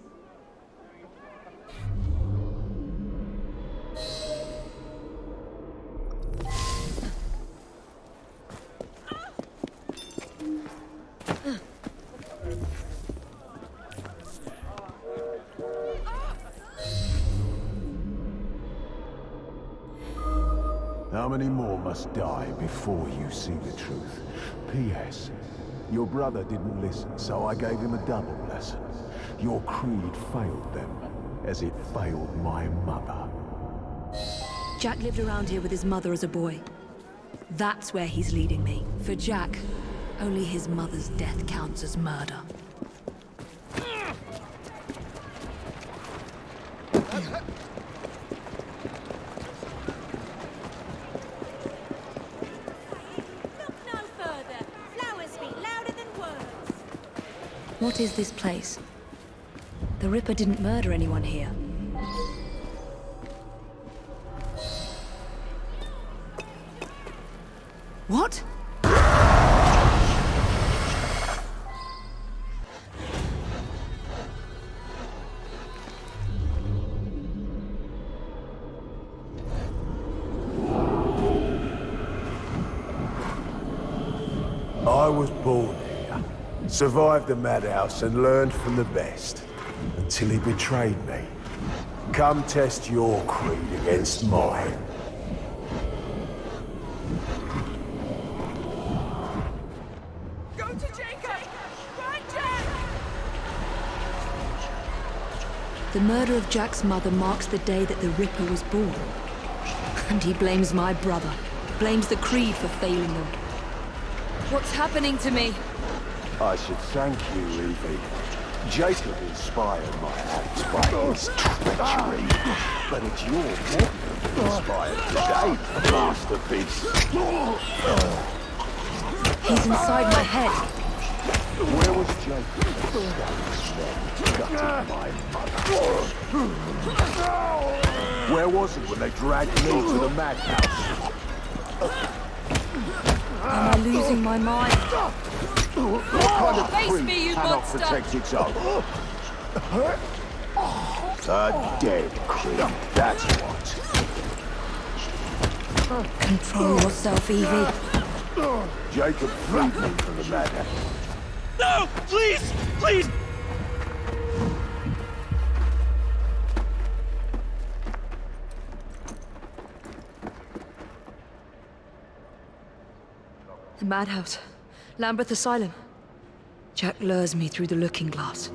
How many more must die before you see the truth? P.S. Your brother didn't listen, so I gave him a double lesson. Your creed failed them, as it failed my mother. Jack lived around here with his mother as a boy. That's where he's leading me. For Jack, only his mother's death counts as murder. What is this place? The Ripper didn't murder anyone here. What? I was born here, survived the madhouse and learned from the best, until he betrayed me. Come test your creed against mine. Go to Jacob! Right, Jack! The murder of Jack's mother marks the day that the Ripper was born. And he blames my brother, blames the Creed for failing them. What's happening to me? I should thank you, Evie. Jacob inspired my acts by his treachery, but it's your method that inspired today, masterpiece. He's inside my head. Where was Jacob when gutting my mother? Where was he when they dragged me to the madhouse? Am I losing my mind? What kind of Face creed me, you cannot monster! protect its own? A dead creed, that's what. Control yourself, Evie. Jacob freed me from the madhouse. No! Please! Please! The madhouse. Lambeth Asylum. Jack lures me through the looking glass.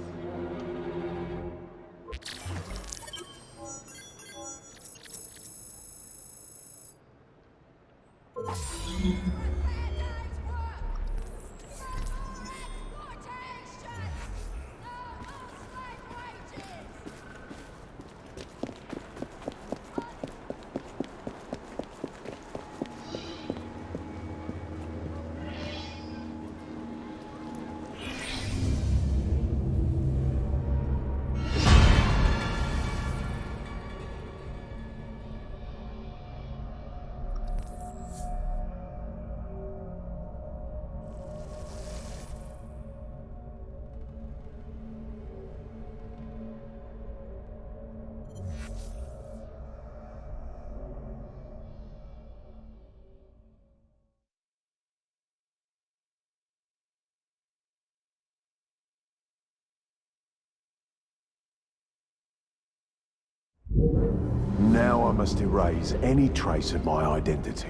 Now I must erase any trace of my identity.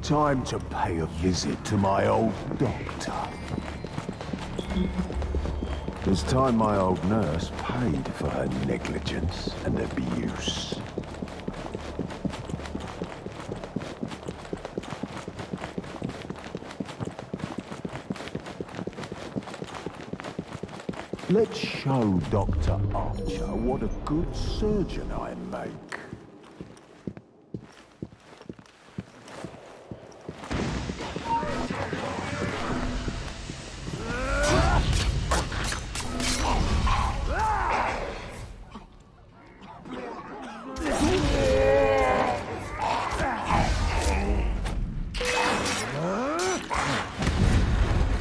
Time to pay a visit to my old doctor. It's time my old nurse paid for her negligence and abuse. Let's show Dr. Archer what a good surgeon I make.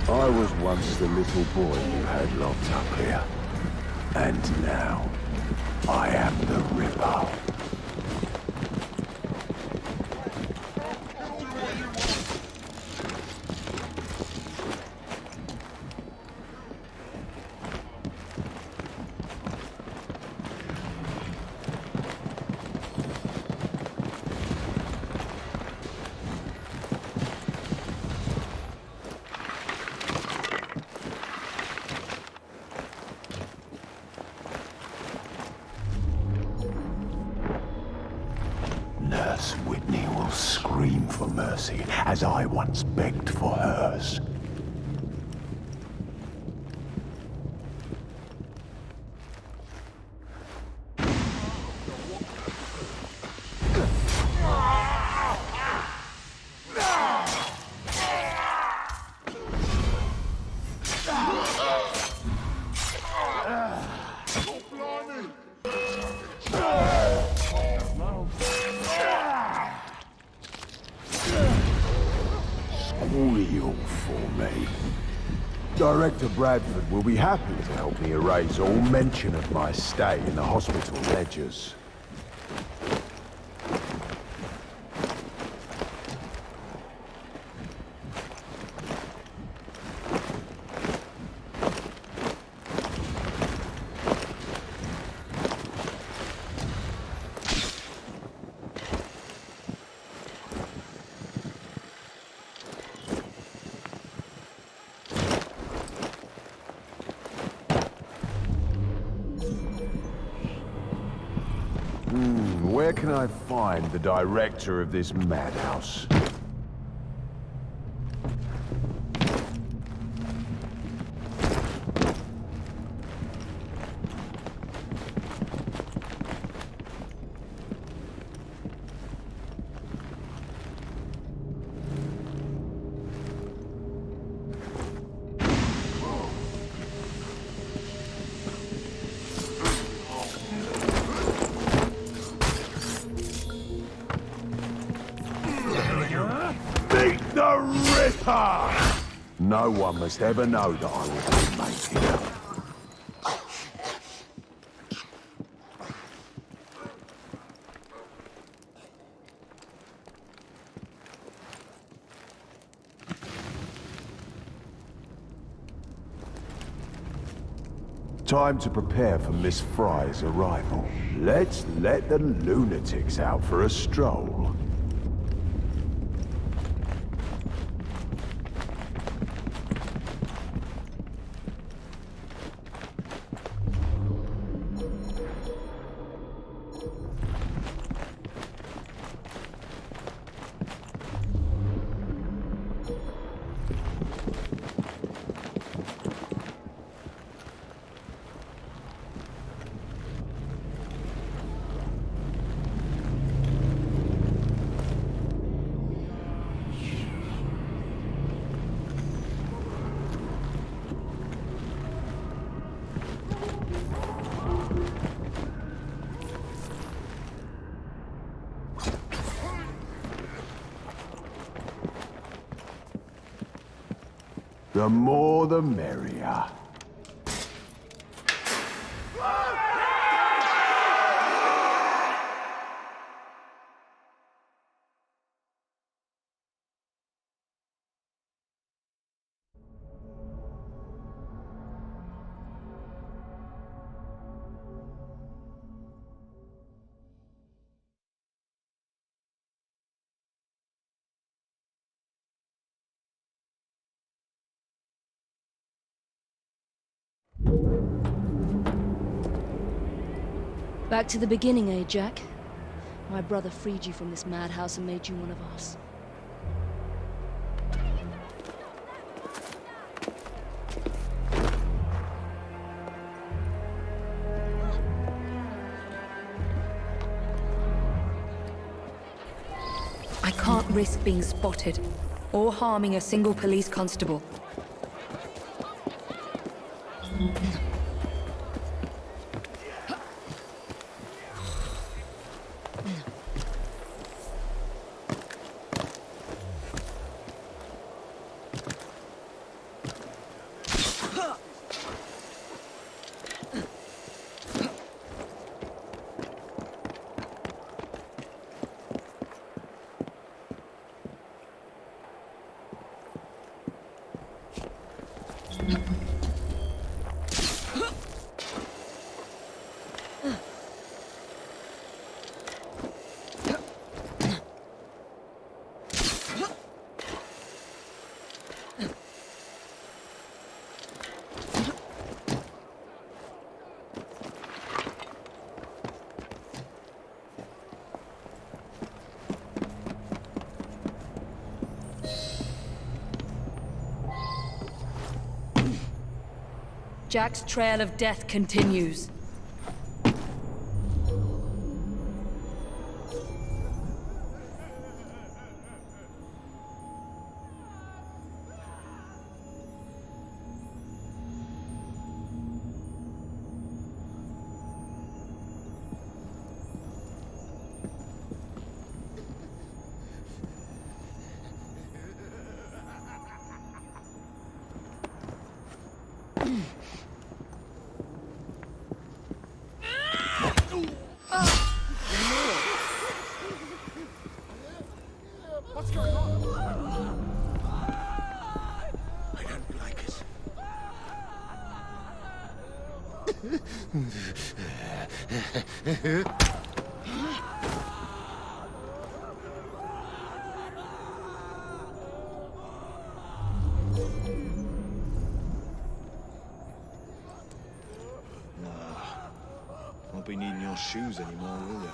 I was once the little boy you had locked up here. And now, I am the Ripper. Nurse Whitney will scream for mercy, as I once begged for hers. Squeal for me. Director Bradford will be happy to help me erase all mention of my stay in the hospital ledgers. Where can I find the director of this madhouse? Meet the Ripper! No one must ever know that I will be making up. Time to prepare for Miss Fry's arrival. Let's let the lunatics out for a stroll. The more the merrier. Back to the beginning, eh, Jack? My brother freed you from this madhouse and made you one of us. I can't risk being spotted, or harming a single police constable. Jack's trail of death continues. What's going on? I don't like it. Won't be needing your shoes anymore, will you?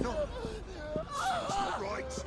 going on? She's not right.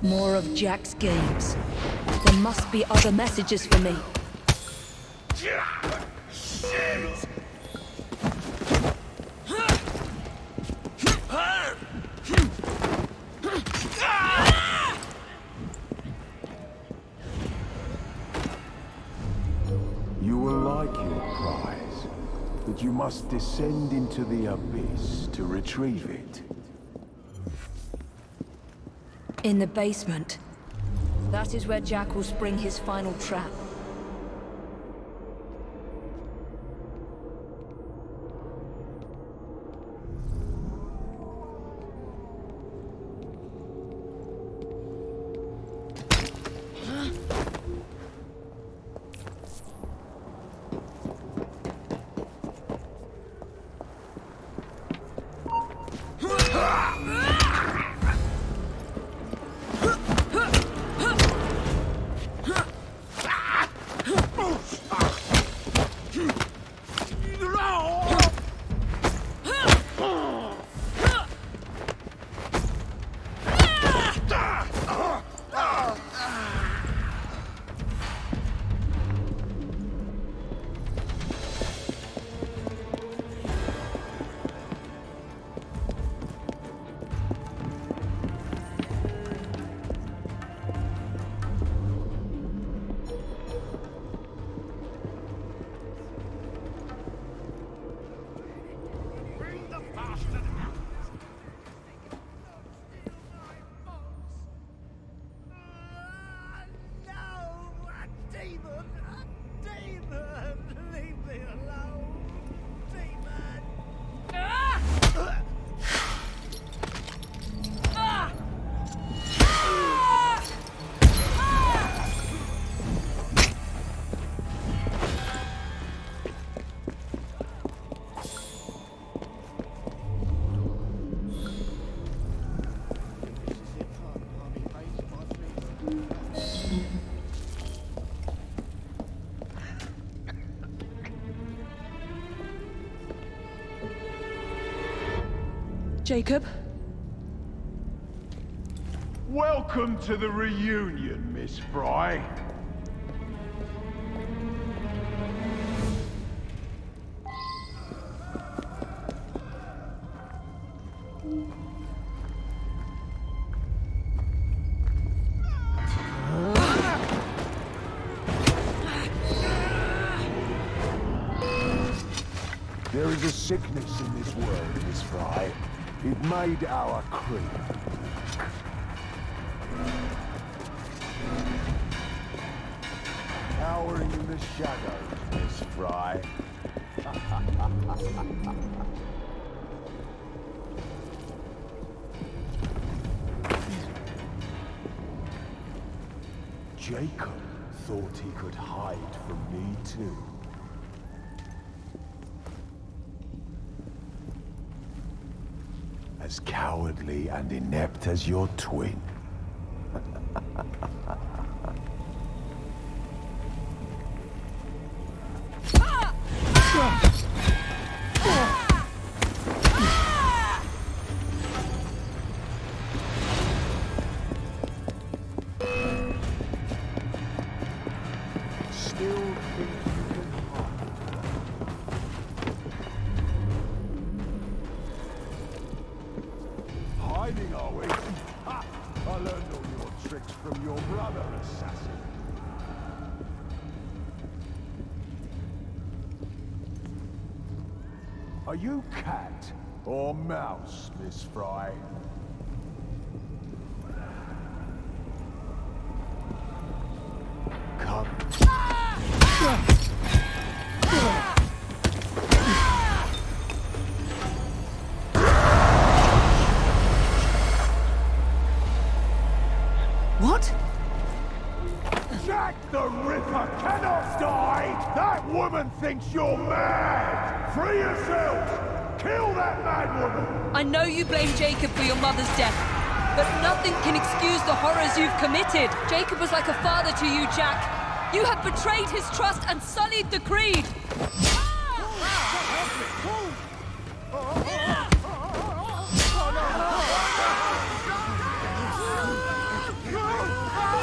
More of Jack's games. There must be other messages for me. You will like your prize, but you must descend into the abyss to retrieve it. In the basement. That is where Jack will spring his final trap. Jacob? Welcome to the reunion, Miss Fry. There is a sickness in this world, Miss Fry. It made our creep. Cowering in the shadows, Miss Fry. Jacob thought he could hide from me too. As cowardly and inept as your twin. Hiding, are we? Ha! I learned all your tricks from your brother, assassin. Are you cat or mouse, Miss Fry? Come. What? Jack the Ripper cannot die! That woman thinks you're mad! Free yourselves! Kill that mad woman! I know you blame Jacob for your mother's death, but nothing can excuse the horrors you've committed. Jacob was like a father to you, Jack. You have betrayed his trust and sullied the creed.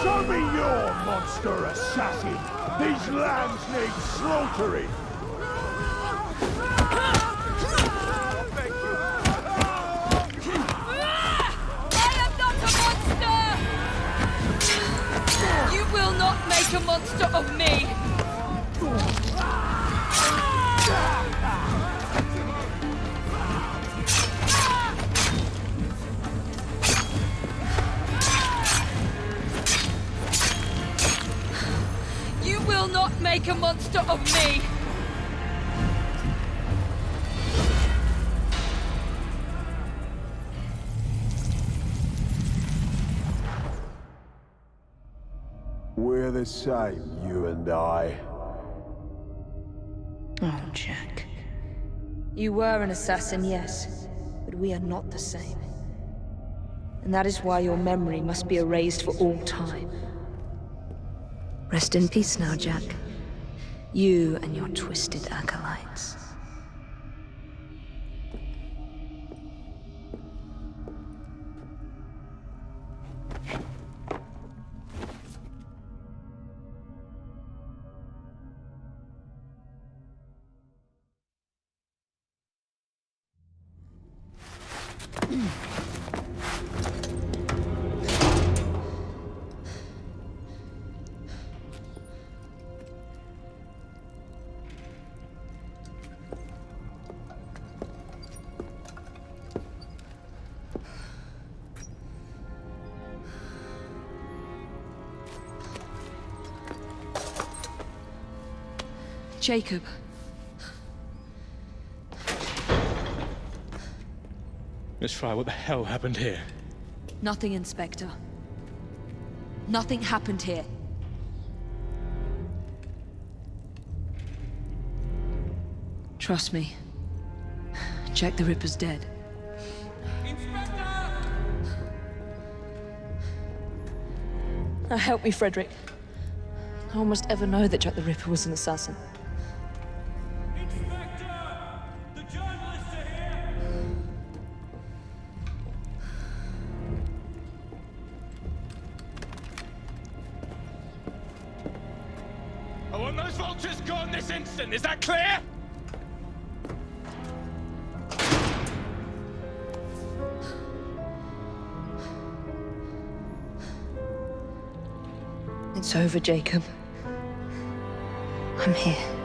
Show me your monster assassin! These lambs need slaughtering! I am not a monster! You will not make a monster of me! You will not make a monster of me! We're the same, you and I. Oh, Jack. You were an assassin, yes, but we are not the same. And that is why your memory must be erased for all time. Rest in peace now, Jack. You and your twisted acolytes. Jacob. Miss Fry, what the hell happened here? Nothing, Inspector. Nothing happened here. Trust me. Jack the Ripper's dead. Now help me, Frederick. No one must ever know that Jack the Ripper was an assassin. I want those vultures gone this instant, is that clear? It's over, Jacob. I'm here.